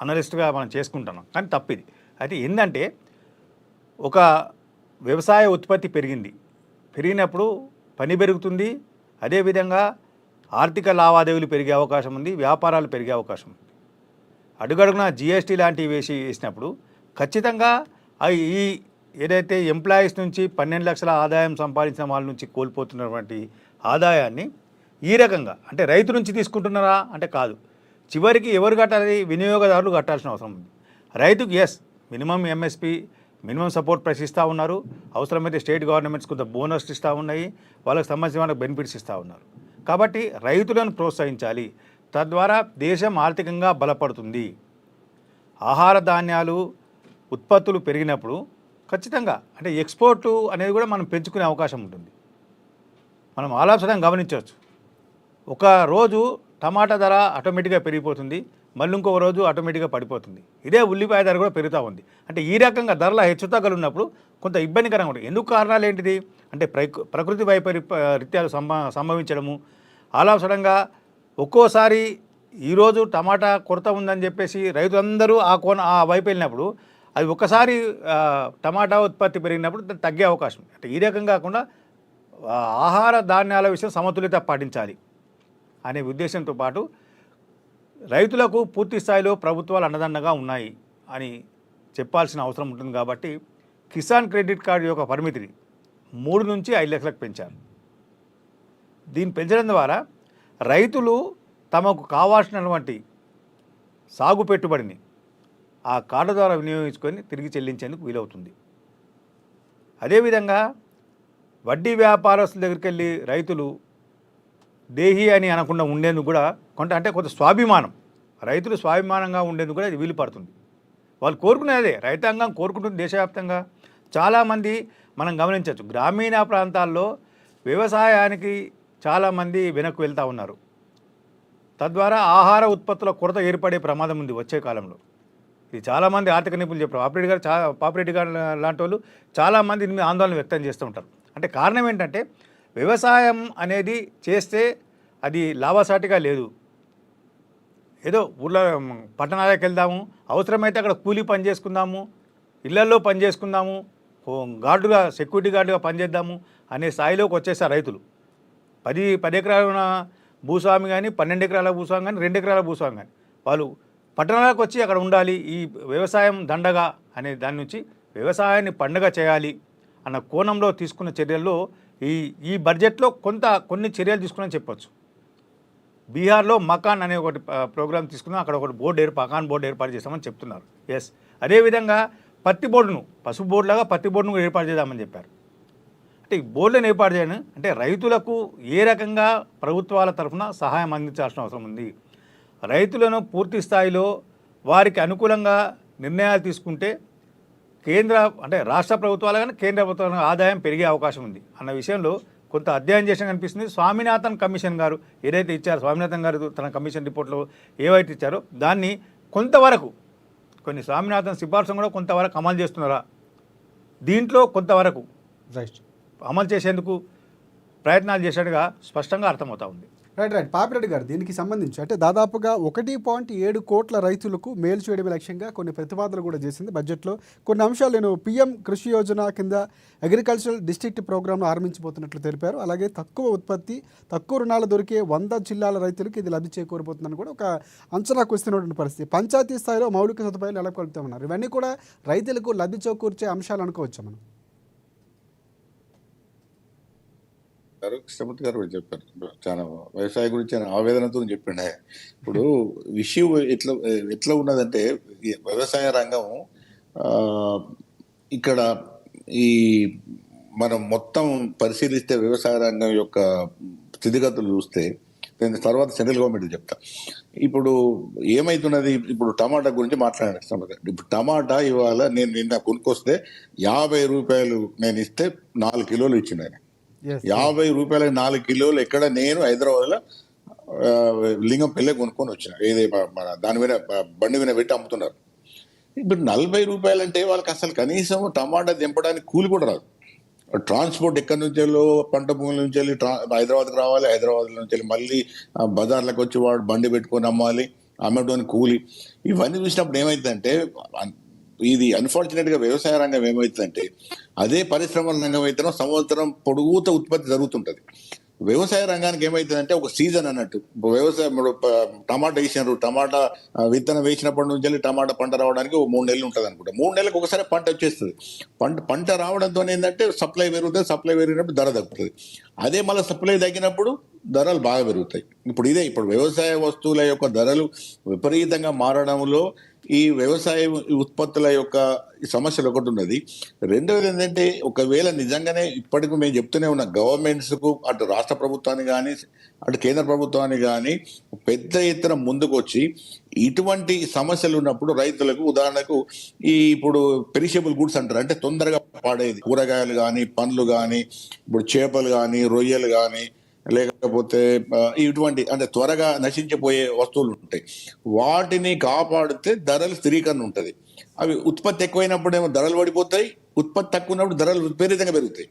[SPEAKER 3] అనలిస్ట్గా మనం చేసుకుంటున్నాం. కానీ తప్పిది. అయితే ఏంటంటే ఒక వ్యవసాయ ఉత్పత్తి పెరిగినప్పుడు పని పెరుగుతుంది, అదేవిధంగా ఆర్థిక లావాదేవీలు పెరిగే అవకాశం ఉంది, వ్యాపారాలు పెరిగే అవకాశం ఉంది. అడుగడుగున జిఎస్టీ లాంటివి వేసినప్పుడు ఖచ్చితంగా ఈ ఏదైతే ఎంప్లాయీస్ నుంచి 12 లక్షల ఆదాయం సంపాదించిన వాళ్ళ నుంచి కోల్పోతున్నటువంటి ఆదాయాన్ని ఈ రకంగా అంటే రైతు నుంచి తీసుకుంటున్నారా అంటే కాదు, చివరికి ఎవరు కట్టాలి? వినియోగదారులు కట్టాల్సిన అవసరం ఉంది. రైతుకు minimum MSP minimum support price ఇస్తూ ఉన్నారు, అవసరమైతే స్టేట్ గవర్నమెంట్స్ కొంత బోనస్ ఇస్తూ ఉన్నాయి, వాళ్ళకి సంబంధించిన బెనిఫిట్స్ ఇస్తూ ఉన్నారు. కాబట్టి రైతులను ప్రోత్సహించాలి, తద్వారా దేశం ఆర్థికంగా బలపడుతుంది. ఆహార ధాన్యాలు ఉత్పత్తులు పెరిగినప్పుడు ఖచ్చితంగా అంటే ఎక్స్పోర్టు అనేది కూడా మనం పెంచుకునే అవకాశం ఉంటుంది. మనం ఆలోచన గమనించవచ్చు. ఒక రోజు టమాటా ధర ఆటోమేటిక్గా పెరిగిపోతుంది, మళ్ళీ ఇంకొక రోజు ఆటోమేటిక్గా పడిపోతుంది. ఇదే ఉల్లిపాయ ధర కూడా పెరుగుతూ ఉంది. అంటే ఈ రకంగా ధరల హెచ్చుతగ్గులు ఉన్నప్పుడు కొంత ఇబ్బందికరంగా ఉంటుంది. ఎందుకు కారణాలు ఏంటిది అంటే ప్రకృతి రీత్యాలు సంభవించడము, ఆలోచనగా ఒక్కోసారి ఈరోజు టమాటా కొరత ఉందని చెప్పేసి రైతులందరూ ఆ వైపు వెళ్ళినప్పుడు అది ఒక్కసారి టమాటా ఉత్పత్తి పెరిగినప్పుడు తగ్గే అవకాశం. అంటే ఈ రకంగా కాకుండా ఆహార ధాన్యాల విషయం సమతుల్యత పాటించాలి అనే ఉద్దేశంతో పాటు రైతులకు పూర్తి స్థాయిలో ప్రభుత్వాలు అండదండగా ఉన్నాయి అని చెప్పాల్సిన అవసరం ఉంటుంది. కాబట్టి కిసాన్ క్రెడిట్ కార్డు యొక్క పరిమితిని 3 నుంచి 5 లక్షలకు పెంచారు. దీన్ని పెంచడం ద్వారా రైతులు తమకు కావాల్సినటువంటి సాగు పెట్టుబడిని ఆ కార్డు ద్వారా వినియోగించుకొని తిరిగి చెల్లించేందుకు వీలవుతుంది. అదేవిధంగా వడ్డీ వ్యాపారస్తుల దగ్గరికి వెళ్ళి రైతులు దేహి అని అనకుండా ఉండేందుకు కూడా కొంత స్వాభిమానం, రైతులు స్వాభిమానంగా ఉండేందుకు కూడా ఇది వీలు పడుతుంది. వాళ్ళు కోరుకునేదే, రైతాంగం కోరుకుంటుంది. దేశవ్యాప్తంగా చాలామంది మనం గమనించవచ్చు, గ్రామీణ ప్రాంతాల్లో వ్యవసాయానికి చాలామంది వెనక్కి వెళ్తూ ఉన్నారు. తద్వారా ఆహార ఉత్పత్తుల కొరత ఏర్పడే ప్రమాదం ఉంది వచ్చే కాలంలో. ఇది చాలామంది ఆర్థిక నిపుణులు చెప్పారు. పాపిరెడ్డి గారు లాంటి వాళ్ళు చాలామంది దీని మీద ఆందోళన వ్యక్తం చేస్తూ ఉంటారు. అంటే కారణం ఏంటంటే వ్యవసాయం అనేది చేస్తే అది లాభసాటిగా లేదు. ఏదో ఊళ్ళో పట్టణాలకు వెళ్దాము, అవసరమైతే అక్కడ కూలీ పని చేసుకుందాము, ఇళ్లల్లో పని చేసుకుందాము, గార్డుగా సెక్యూరిటీ గార్డుగా పనిచేద్దాము అనే స్థాయిలోకి వచ్చేసారు రైతులు. 10 ఎకరాల భూస్వామి కానీ, 12 ఎకరాల భూస్వామి కానీ, 2 ఎకరాల భూస్వామి కానీ వాళ్ళు పట్టణాలకు వచ్చి అక్కడ ఉండాలి, ఈ వ్యవసాయం దండగా అనే దాని నుంచి వ్యవసాయాన్ని పండుగ చేయాలి అన్న కోణంలో తీసుకున్న చర్యల్లో ఈ బడ్జెట్లో కొన్ని చర్యలు తీసుకుని చెప్పొచ్చు. బీహార్లో మకాన్ అనే ఒకటి ప్రోగ్రామ్ తీసుకున్నాం, అక్కడ ఒకటి మకాన్ బోర్డు ఏర్పాటు చేస్తామని చెప్తున్నారు. అదేవిధంగా పత్తి బోర్డును పసుపు బోర్డులాగా పత్తి బోర్డును ఏర్పాటు చేద్దామని చెప్పారు. అంటే ఈ బోర్డులను ఏర్పాటు చేయడం అంటే రైతులకు ఏ రకంగా ప్రభుత్వాల తరఫున సహాయం అందించాల్సిన అవసరం ఉంది. రైతులను పూర్తి స్థాయిలో వారికి అనుకూలంగా నిర్ణయాలు తీసుకుంటే అంటే రాష్ట్ర ప్రభుత్వాలు కానీ కేంద్ర ప్రభుత్వాల ఆదాయం పెరిగే అవకాశం ఉంది అన్న విషయంలో కొంత అధ్యయనం చేసిన కనిపిస్తుంది. స్వామినాథన్ కమిషన్ గారు ఏదైతే ఇచ్చారో, స్వామినాథన్ గారు తన కమిషన్ రిపోర్ట్లో ఏవైతే ఇచ్చారో దాన్ని కొంతవరకు కొన్ని స్వామినాథన్ సిఫార్సును కూడా కొంతవరకు అమలు చేస్తున్నారా, దీంట్లో కొంతవరకు
[SPEAKER 1] రైట్
[SPEAKER 3] అమలు చేసేందుకు ప్రయత్నాలు చేసేట్టుగా స్పష్టంగా అర్థమవుతా ఉంది.
[SPEAKER 1] రైట్ పాపిరెడ్డి గారు, దీనికి సంబంధించి అంటే దాదాపుగా 1.7 కోట్ల రైతులకు మేలు చేయడమే లక్ష్యంగా కొన్ని ప్రతిపాదనలు కూడా చేసింది బడ్జెట్లో. కొన్ని అంశాలు నేను పీఎం కృషి యోజన కింద అగ్రికల్చరల్ డిస్ట్రిక్ట్ ప్రోగ్రాంను ఆరంభించబోతున్నట్లు తెలిపారు. అలాగే తక్కువ ఉత్పత్తి, తక్కువ రుణాలు దొరికే 100 జిల్లాల రైతులకు ఇది లబ్ధి చేకూరబోతుందని కూడా ఒక అంచనాకు వస్తున్నటువంటి పరిస్థితి. పంచాయతీ స్థాయిలో మౌలిక సదుపాయాలు నెలకొల్పుతామన్నారు. ఇవన్నీ కూడా రైతులకు లబ్ధి చేకూర్చే అంశాలు అనుకోవచ్చు మనం.
[SPEAKER 2] కృష్ణమూర్తి గారు కూడా చెప్పారు, చాలా వ్యవసాయం గురించి ఆయన ఆవేదనతో చెప్పిండే. ఇప్పుడు విషయం ఎట్లా ఉన్నదంటే ఈ వ్యవసాయ రంగం ఇక్కడ ఈ మనం మొత్తం పరిశీలిస్తే వ్యవసాయ రంగం యొక్క స్థితిగతులు చూస్తే నేను తర్వాత సెంట్రల్ గవర్నమెంట్ చెప్తా. ఇప్పుడు ఏమైతున్నది, ఇప్పుడు టమాటా గురించి మాట్లాడాను. ఇప్పుడు టమాటా ఇవాళ నేను నిన్న కొనుక్కొస్తే 50 రూపాయలు నేను ఇస్తే 4 కిలోలు ఇచ్చిండు ఆయన. 50 రూపాయలకు 4 కిలోలు ఎక్కడ నేను హైదరాబాద్లో లింగంపల్లె కొనుక్కొని వచ్చిన, ఏదే మన దాని మీద బండి మీద పెట్టి అమ్ముతున్నారు. ఇప్పుడు 40 రూపాయలు అంటే వాళ్ళకి అసలు కనీసం టమాటా దింపడానికి కూలి కూడా రాదు. ట్రాన్స్పోర్ట్ ఎక్కడి నుంచి వెళ్ళో పంట భూముల నుంచి వెళ్ళి హైదరాబాద్కి రావాలి, హైదరాబాద్ నుంచి వెళ్ళి మళ్ళీ బజార్లకు వచ్చి వాడు బండి పెట్టుకొని అమ్మాలి, అమ్మడానికి కూలి. ఇవన్నీ చూసినప్పుడు ఏమైందంటే ఇది అన్ఫార్చునేట్గా వ్యవసాయ రంగం ఏమవుతుందంటే అదే పరిశ్రమల రంగం అయితే సంవత్సరం పొడుగుత ఉత్పత్తి జరుగుతుంటుంది. వ్యవసాయ రంగానికి ఏమవుతుందంటే ఒక సీజన్ అన్నట్టు. వ్యవసాయం టమాటా వేసినారు, టమాటా విత్తనం వేసినప్పటి నుంచి వెళ్ళి టమాటా పంట రావడానికి 3 నెలలు ఉంటుంది అనుకుంటా. 3 నెలలకు ఒకసారి పంట వచ్చేస్తుంది. పంట రావడంతో ఏంటంటే సప్లై పెరుగుతుంది, సప్లై పెరిగినప్పుడు ధర తగ్గుతుంది. అదే మళ్ళీ సప్లై తగ్గినప్పుడు ధరలు బాగా పెరుగుతాయి. ఇప్పుడు వ్యవసాయ వస్తువుల యొక్క ధరలు విపరీతంగా మారడంలో ఈ వ్యవసాయ ఉత్పత్తుల యొక్క సమస్యలు ఒకటి ఉన్నది. రెండవది ఏంటంటే ఒకవేళ నిజంగానే ఇప్పటికి మేము చెప్తూనే ఉన్న గవర్నమెంట్స్కు అటు రాష్ట్ర ప్రభుత్వాన్ని కానీ అటు కేంద్ర ప్రభుత్వాన్ని కానీ పెద్ద ఎత్తున ముందుకు వచ్చి ఇటువంటి సమస్యలు ఉన్నప్పుడు రైతులకు, ఉదాహరణకు ఇప్పుడు పెరిషబుల్ గుడ్స్ అంటారు, అంటే తొందరగా పాడేది కూరగాయలు కానీ, పండ్లు కానీ, ఇప్పుడు చేపలు కానీ, రొయ్యలు కానీ, లేకపోతే ఇటువంటి అంటే త్వరగా నశించిపోయే వస్తువులు ఉంటాయి. వాటిని కాపాడితే ధరలు స్థిరీకరణ ఉంటుంది. అవి ఉత్పత్తి ఎక్కువైనప్పుడేమో ధరలు పడిపోతాయి, ఉత్పత్తి తక్కువ ఉన్నప్పుడు ధరలు విపరీతంగా పెరుగుతాయి.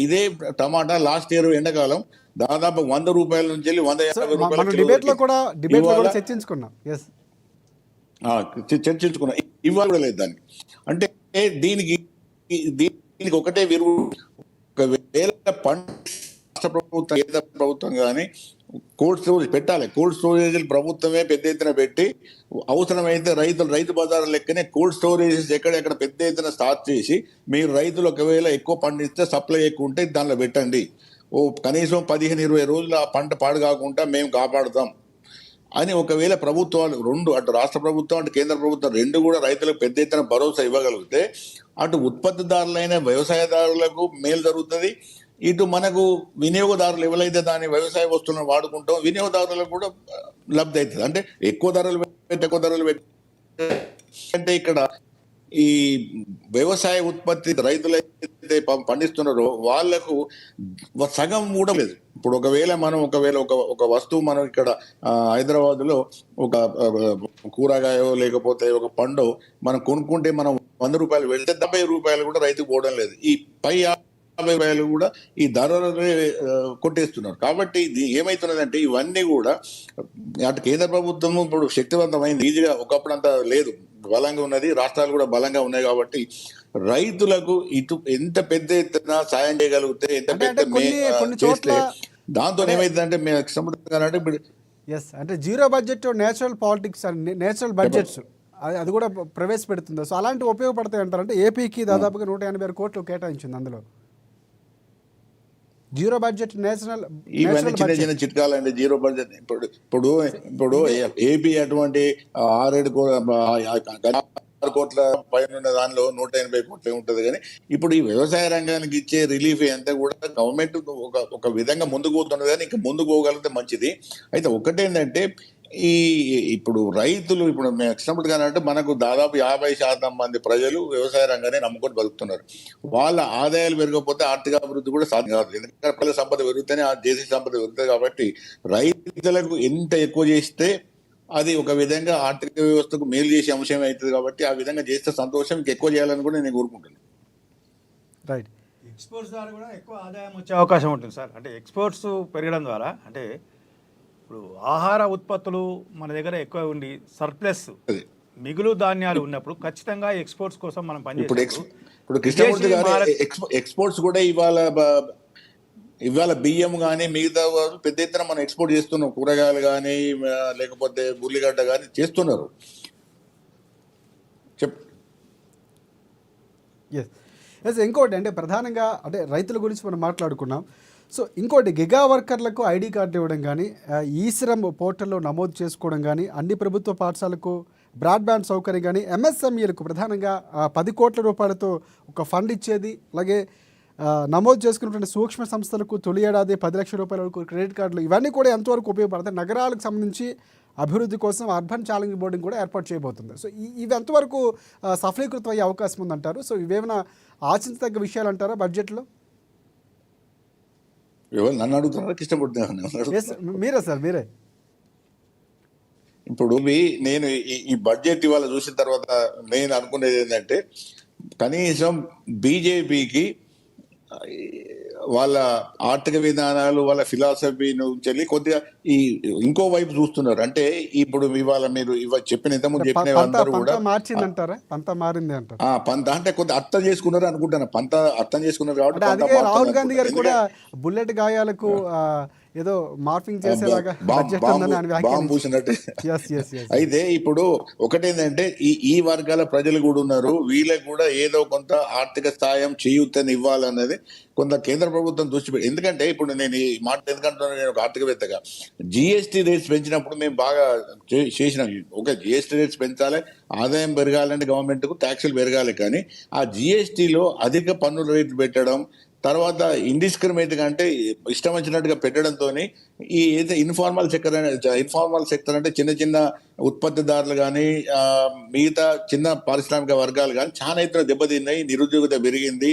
[SPEAKER 2] ఇదే టమాటా లాస్ట్ ఇయర్ ఎండాకాలం దాదాపు 100 రూపాయల నుంచి 150
[SPEAKER 1] రూపాయలు చర్చించుకున్నాం.
[SPEAKER 2] ఇవాళ కూడా లేదు దానికి. అంటే దీనికి ఒకటే విరువు, ఒకవేళ రాష్ట్ర ప్రభుత్వం, కేంద్ర ప్రభుత్వం కానీ కోల్డ్ స్టోరేజ్ పెట్టాలి. కోల్డ్ స్టోరేజ్ ప్రభుత్వమే పెద్ద ఎత్తున పెట్టి అవసరమైతే రైతు బజార్ లెక్కనే కోల్డ్ స్టోరేజెస్ ఎక్కడెక్కడ పెద్ద ఎత్తున స్టార్ట్ చేసి మీరు రైతులు ఒకవేళ ఎక్కువ పండిస్తే సప్లై ఎక్కువ ఉంటే దానిలో పెట్టండి. కనీసం 15-20 రోజులు ఆ పంట పాడు కాకుండా మేము కాపాడుతాం అని ఒకవేళ ప్రభుత్వాలు రెండు, అటు రాష్ట్ర ప్రభుత్వం అటు కేంద్ర ప్రభుత్వం రెండు కూడా రైతులకు పెద్ద ఎత్తున భరోసా ఇవ్వగలిగితే అటు ఉత్పత్తిదారులైన వ్యవసాయదారులకు మేలు జరుగుతుంది, ఇటు మనకు వినియోగదారులు ఎవరైతే దాని వ్యవసాయ వస్తువులను వాడుకుంటాం వినియోగదారులకు కూడా లబ్ధి అవుతుంది. అంటే ఎక్కువ ధరలు అంటే ఇక్కడ ఈ వ్యవసాయ ఉత్పత్తి రైతులైతే పండిస్తున్నారో వాళ్లకు సగం కూడా లేదు. ఇప్పుడు ఒకవేళ ఒక వస్తువు మనం ఇక్కడ హైదరాబాద్ లో ఒక కూరగాయో లేకపోతే ఒక పండు మనం కొనుక్కుంటే మనం 100 రూపాయలు వెళ్తే 70 రూపాయలు కూడా రైతుకు పోవడం లేదు. ఈ పై 50 రూపాయలు కూడా ఈ ధరలనే కొట్టేస్తున్నారు. కాబట్టి ఇది ఏమైతున్నదంటే ఇవన్నీ కూడా అటు కేంద్ర ప్రభుత్వం ఇప్పుడు శక్తివంతమైంది, ఈజీగా ఒకప్పుడు అంతా లేదు, బలంగా ఉన్నది, రాష్ట్రాలు కూడా బలంగా ఉన్నాయి. కాబట్టి రైతులకు ఇటు ఎంత పెద్ద ఎత్తున సాయం చేయగలిగితే ఎంత పెద్ద చేస్తే దాంతో ఏమైతుందంటే
[SPEAKER 1] అంటే zero budget natural politics and natural budgets అది కూడా ప్రవేశపెడుతుంది. సో అలాంటివి ఉపయోగపడతాయి అంటారంటే ఏపీకి దాదాపుగా 186 కోట్లు కేటాయించింది. అందులో జీరో బడ్జెట్ నేషనల్
[SPEAKER 2] ఇవన్నీ చిన్న చిట్కాలండి. జీరో బడ్జెట్ ఇప్పుడు ఏపీ అటువంటి 6-7 6 కోట్ల పైన ఉన్న దానిలో 180 కోట్లే ఉంటుంది. కానీ ఇప్పుడు ఈ వ్యవసాయ రంగానికి ఇచ్చే రిలీఫ్ అంతా కూడా గవర్నమెంట్ ఒక విధంగా ముందుకు పోతున్నది, కానీ ఇంకా ముందుకు పోగలిగితే మంచిది. అయితే ఒకటేంటంటే ఈ ఇప్పుడు రైతులు ఇప్పుడు మేము ఎగ్జాంపుల్ అంటే మనకు దాదాపు 50% మంది ప్రజలు వ్యవసాయ రంగాన్ని నమ్ముకొని బతుకుతున్నారు. వాళ్ళ ఆదాయాలు పెరగకపోతే ఆర్థిక అభివృద్ధి కూడా సాధ్యం కాదు. ఎందుకంటే ప్రజల సంపద పెరుగుతూనే ఆ దేశ సంపద పెరుగుతుంది. కాబట్టి రైతులకు ఎంత ఎక్కువ చేస్తే అది ఒక విధంగా ఆర్థిక వ్యవస్థకు మేలు చేసే అంశం అవుతుంది. కాబట్టి ఆ విధంగా చేస్తే సంతోషం, ఇంకా ఎక్కువ చేయాలని కూడా నేను కోరుకుంటున్నాను.
[SPEAKER 1] రైట్.
[SPEAKER 3] ఎక్స్పోర్ట్స్ ద్వారా కూడా ఎక్కువ ఆదాయం వచ్చే అవకాశం ఉంటుంది సార్. అంటే ఎక్స్పోర్ట్స్ పెరగడం ద్వారా అంటే ఇప్పుడు ఆహార ఉత్పత్తులు మన దగ్గర ఎక్కువ ఉండి సర్ప్లస్
[SPEAKER 2] అది
[SPEAKER 3] మిగులు ధాన్యాలు ఉన్నప్పుడు ఖచ్చితంగా ఎక్స్పోర్ట్స్ కోసం మనం
[SPEAKER 2] ఇప్పుడు
[SPEAKER 3] పనిచేస్తాం.
[SPEAKER 2] ఇప్పుడు కృష్ణమూర్తి గారు ఎక్స్పోర్ట్స్ కూడా ఇవాళ బియ్యం కానీ మిగతా వాళ్ళు పెద్ద ఎత్తున మనం ఎక్స్పోర్ట్ చేస్తున్నాం. కూరగాయలు కానీ లేకపోతే ఉల్లిగడ్డ కానీ చేస్తున్నారు.
[SPEAKER 1] ఎస్ ఇంకోటి అంటే ప్రధానంగా అంటే రైతుల గురించి మనం మాట్లాడుకున్నాం. సో ఇంకోటి గిగా వర్కర్లకు ఐడి కార్డు ఇవ్వడం కానీ, ఈ శ్రమ్ పోర్టల్లో నమోదు చేసుకోవడం కానీ, అన్ని ప్రభుత్వ పాఠశాలకు బ్రాడ్బ్యాండ్ సౌకర్యం కానీ, ఎంఎస్ఎంఈలకు ప్రధానంగా 10 కోట్ల రూపాయలతో ఒక ఫండ్ ఇచ్చేది, అలాగే నమోదు చేసుకున్నటువంటి సూక్ష్మ సంస్థలకు తొలి ఏడాది 10 లక్షల రూపాయల వరకు క్రెడిట్ కార్డులు, ఇవన్నీ కూడా ఎంతవరకు ఉపయోగపడతాయి? నగరాలకు సంబంధించి అభివృద్ధి కోసం అర్బన్ ఛాలెంజ్ బోర్డింగ్ కూడా ఏర్పాటు చేయబోతుంది. సో ఇవి ఎంతవరకు సఫలీకృతం అయ్యే అవకాశం ఉందంటారు? సో ఇవేమైనా ఆశించదగ్గ విషయాలు అంటారా బడ్జెట్లో?
[SPEAKER 2] నన్ను అడుగుతున్నారు కృష్ణమూర్తి
[SPEAKER 1] మీరే సార్, మీరే.
[SPEAKER 2] ఇప్పుడు నేను ఈ బడ్జెట్ ఇవాళ చూసిన తర్వాత నేను అనుకునేది ఏంటంటే కనీసం బీజేపీకి వాళ్ళ ఆర్థిక విధానాలు వాళ్ళ ఫిలాసఫీ నుంచి వెళ్ళి కొద్దిగా ఈ ఇంకో వైపు చూస్తున్నారు. అంటే ఇప్పుడు ఇవాళ మీరు చెప్పిన ఇంతకుముందు చెప్పిన అందరూ కూడా
[SPEAKER 1] మార్చిందంటారా? పంత మారింది అంటారు.
[SPEAKER 2] పంత అంటే కొద్దిగా అర్థం చేసుకున్నారు అనుకుంటాను. పంత అర్థం చేసుకున్నారు కాబట్టి
[SPEAKER 1] రాహుల్ గాంధీ గారు కూడా బుల్లెట్ గాయాలకు ఏదో మార్పింగ్ చేసేలాగా
[SPEAKER 2] బాంబు పూసినట్టు. అయితే ఇప్పుడు ఒకటేంటంటే ఈ వర్గాల ప్రజలు కూడా ఉన్నారు. వీళ్ళకి కూడా ఏదో కొంత ఆర్థిక సాయం చేయూతని ఇవ్వాలన్నది కొంత కేంద్ర ప్రభుత్వం దృష్టి. ఎందుకంటే ఇప్పుడు నేను ఈ మాట ఎందుకంటున్నాను, నేను ఒక ఆర్థికవేత్తగా జిఎస్టీ రేట్స్ పెంచినప్పుడు మేము బాగా చేసినాం. ఓకే, జిఎస్టీ రేట్స్ పెంచాలి, ఆదాయం పెరగాలంటే గవర్నమెంట్కు ట్యాక్సులు పెరగాలి. కానీ ఆ జిఎస్టీలో అధిక పన్నుల రేట్లు పెట్టడం, తర్వాత ఇండిస్క్రిమినేట్గా అంటే ఇష్టం వచ్చినట్టుగా పెట్టడంతో ఈ ఏదైతే ఇన్ఫార్మల్ సెక్టర్ అంటే చిన్న చిన్న ఉత్పత్తిదారులు కానీ మిగతా చిన్న పారిశ్రామిక వర్గాలు కానీ చాలా ఎత్తున దెబ్బతిన్నాయి. నిరుద్యోగత పెరిగింది,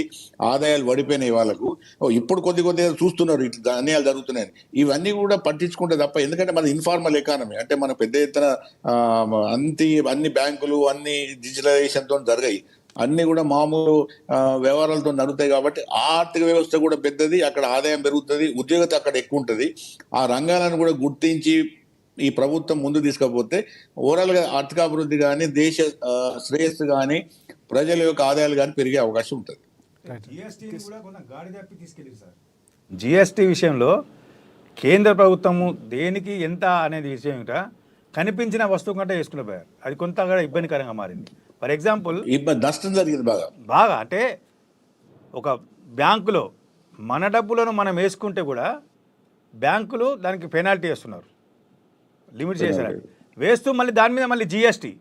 [SPEAKER 2] ఆదాయాలు పడిపోయినాయి వాళ్ళకు. ఇప్పుడు కొద్దిగా చూస్తున్నారు ఇట్లా అన్యాయాలు జరుగుతున్నాయని. ఇవన్నీ కూడా పట్టించుకుంటే తప్ప, ఎందుకంటే మన ఇన్ఫార్మల్ ఎకానమీ అంటే మన పెద్ద ఎత్తున అన్ని బ్యాంకులు అన్ని డిజిటలైజేషన్తో జరిగాయి. అన్ని కూడా మామూలు వ్యవహారాలతో నడుతాయి. కాబట్టి ఆర్థిక వ్యవస్థ కూడా పెద్దది, అక్కడ ఆదాయం పెరుగుతుంది, ఉద్యోగత అక్కడ ఎక్కువ ఉంటుంది. ఆ రంగాలను కూడా గుర్తించి ఈ ప్రభుత్వం ముందు తీసుకపోతే ఓవరాల్గా ఆర్థికాభివృద్ధి కానీ, దేశ శ్రేయస్సు కానీ, ప్రజల యొక్క ఆదాయాలు కానీ పెరిగే అవకాశం ఉంటుంది.
[SPEAKER 3] జిఎస్టీ విషయంలో కేంద్ర ప్రభుత్వము దేనికి ఎంత అనేది విషయం కనిపించిన వస్తువు కంటే వేసుకుని పోయారు. అది కొంత కూడా ఇబ్బందికరంగా మారింది. ఫర్ ఎగ్జాంపుల్
[SPEAKER 2] నష్టం జరిగింది
[SPEAKER 3] బాగా అంటే ఒక బ్యాంకులో మన డబ్బులను మనం వేసుకుంటే కూడా బ్యాంకులు దానికి పెనాల్టీ వేస్తున్నారు, లిమిట్ చేశారు. వేస్తూ మళ్ళీ దాని మీద మళ్ళీ జిఎస్టీ.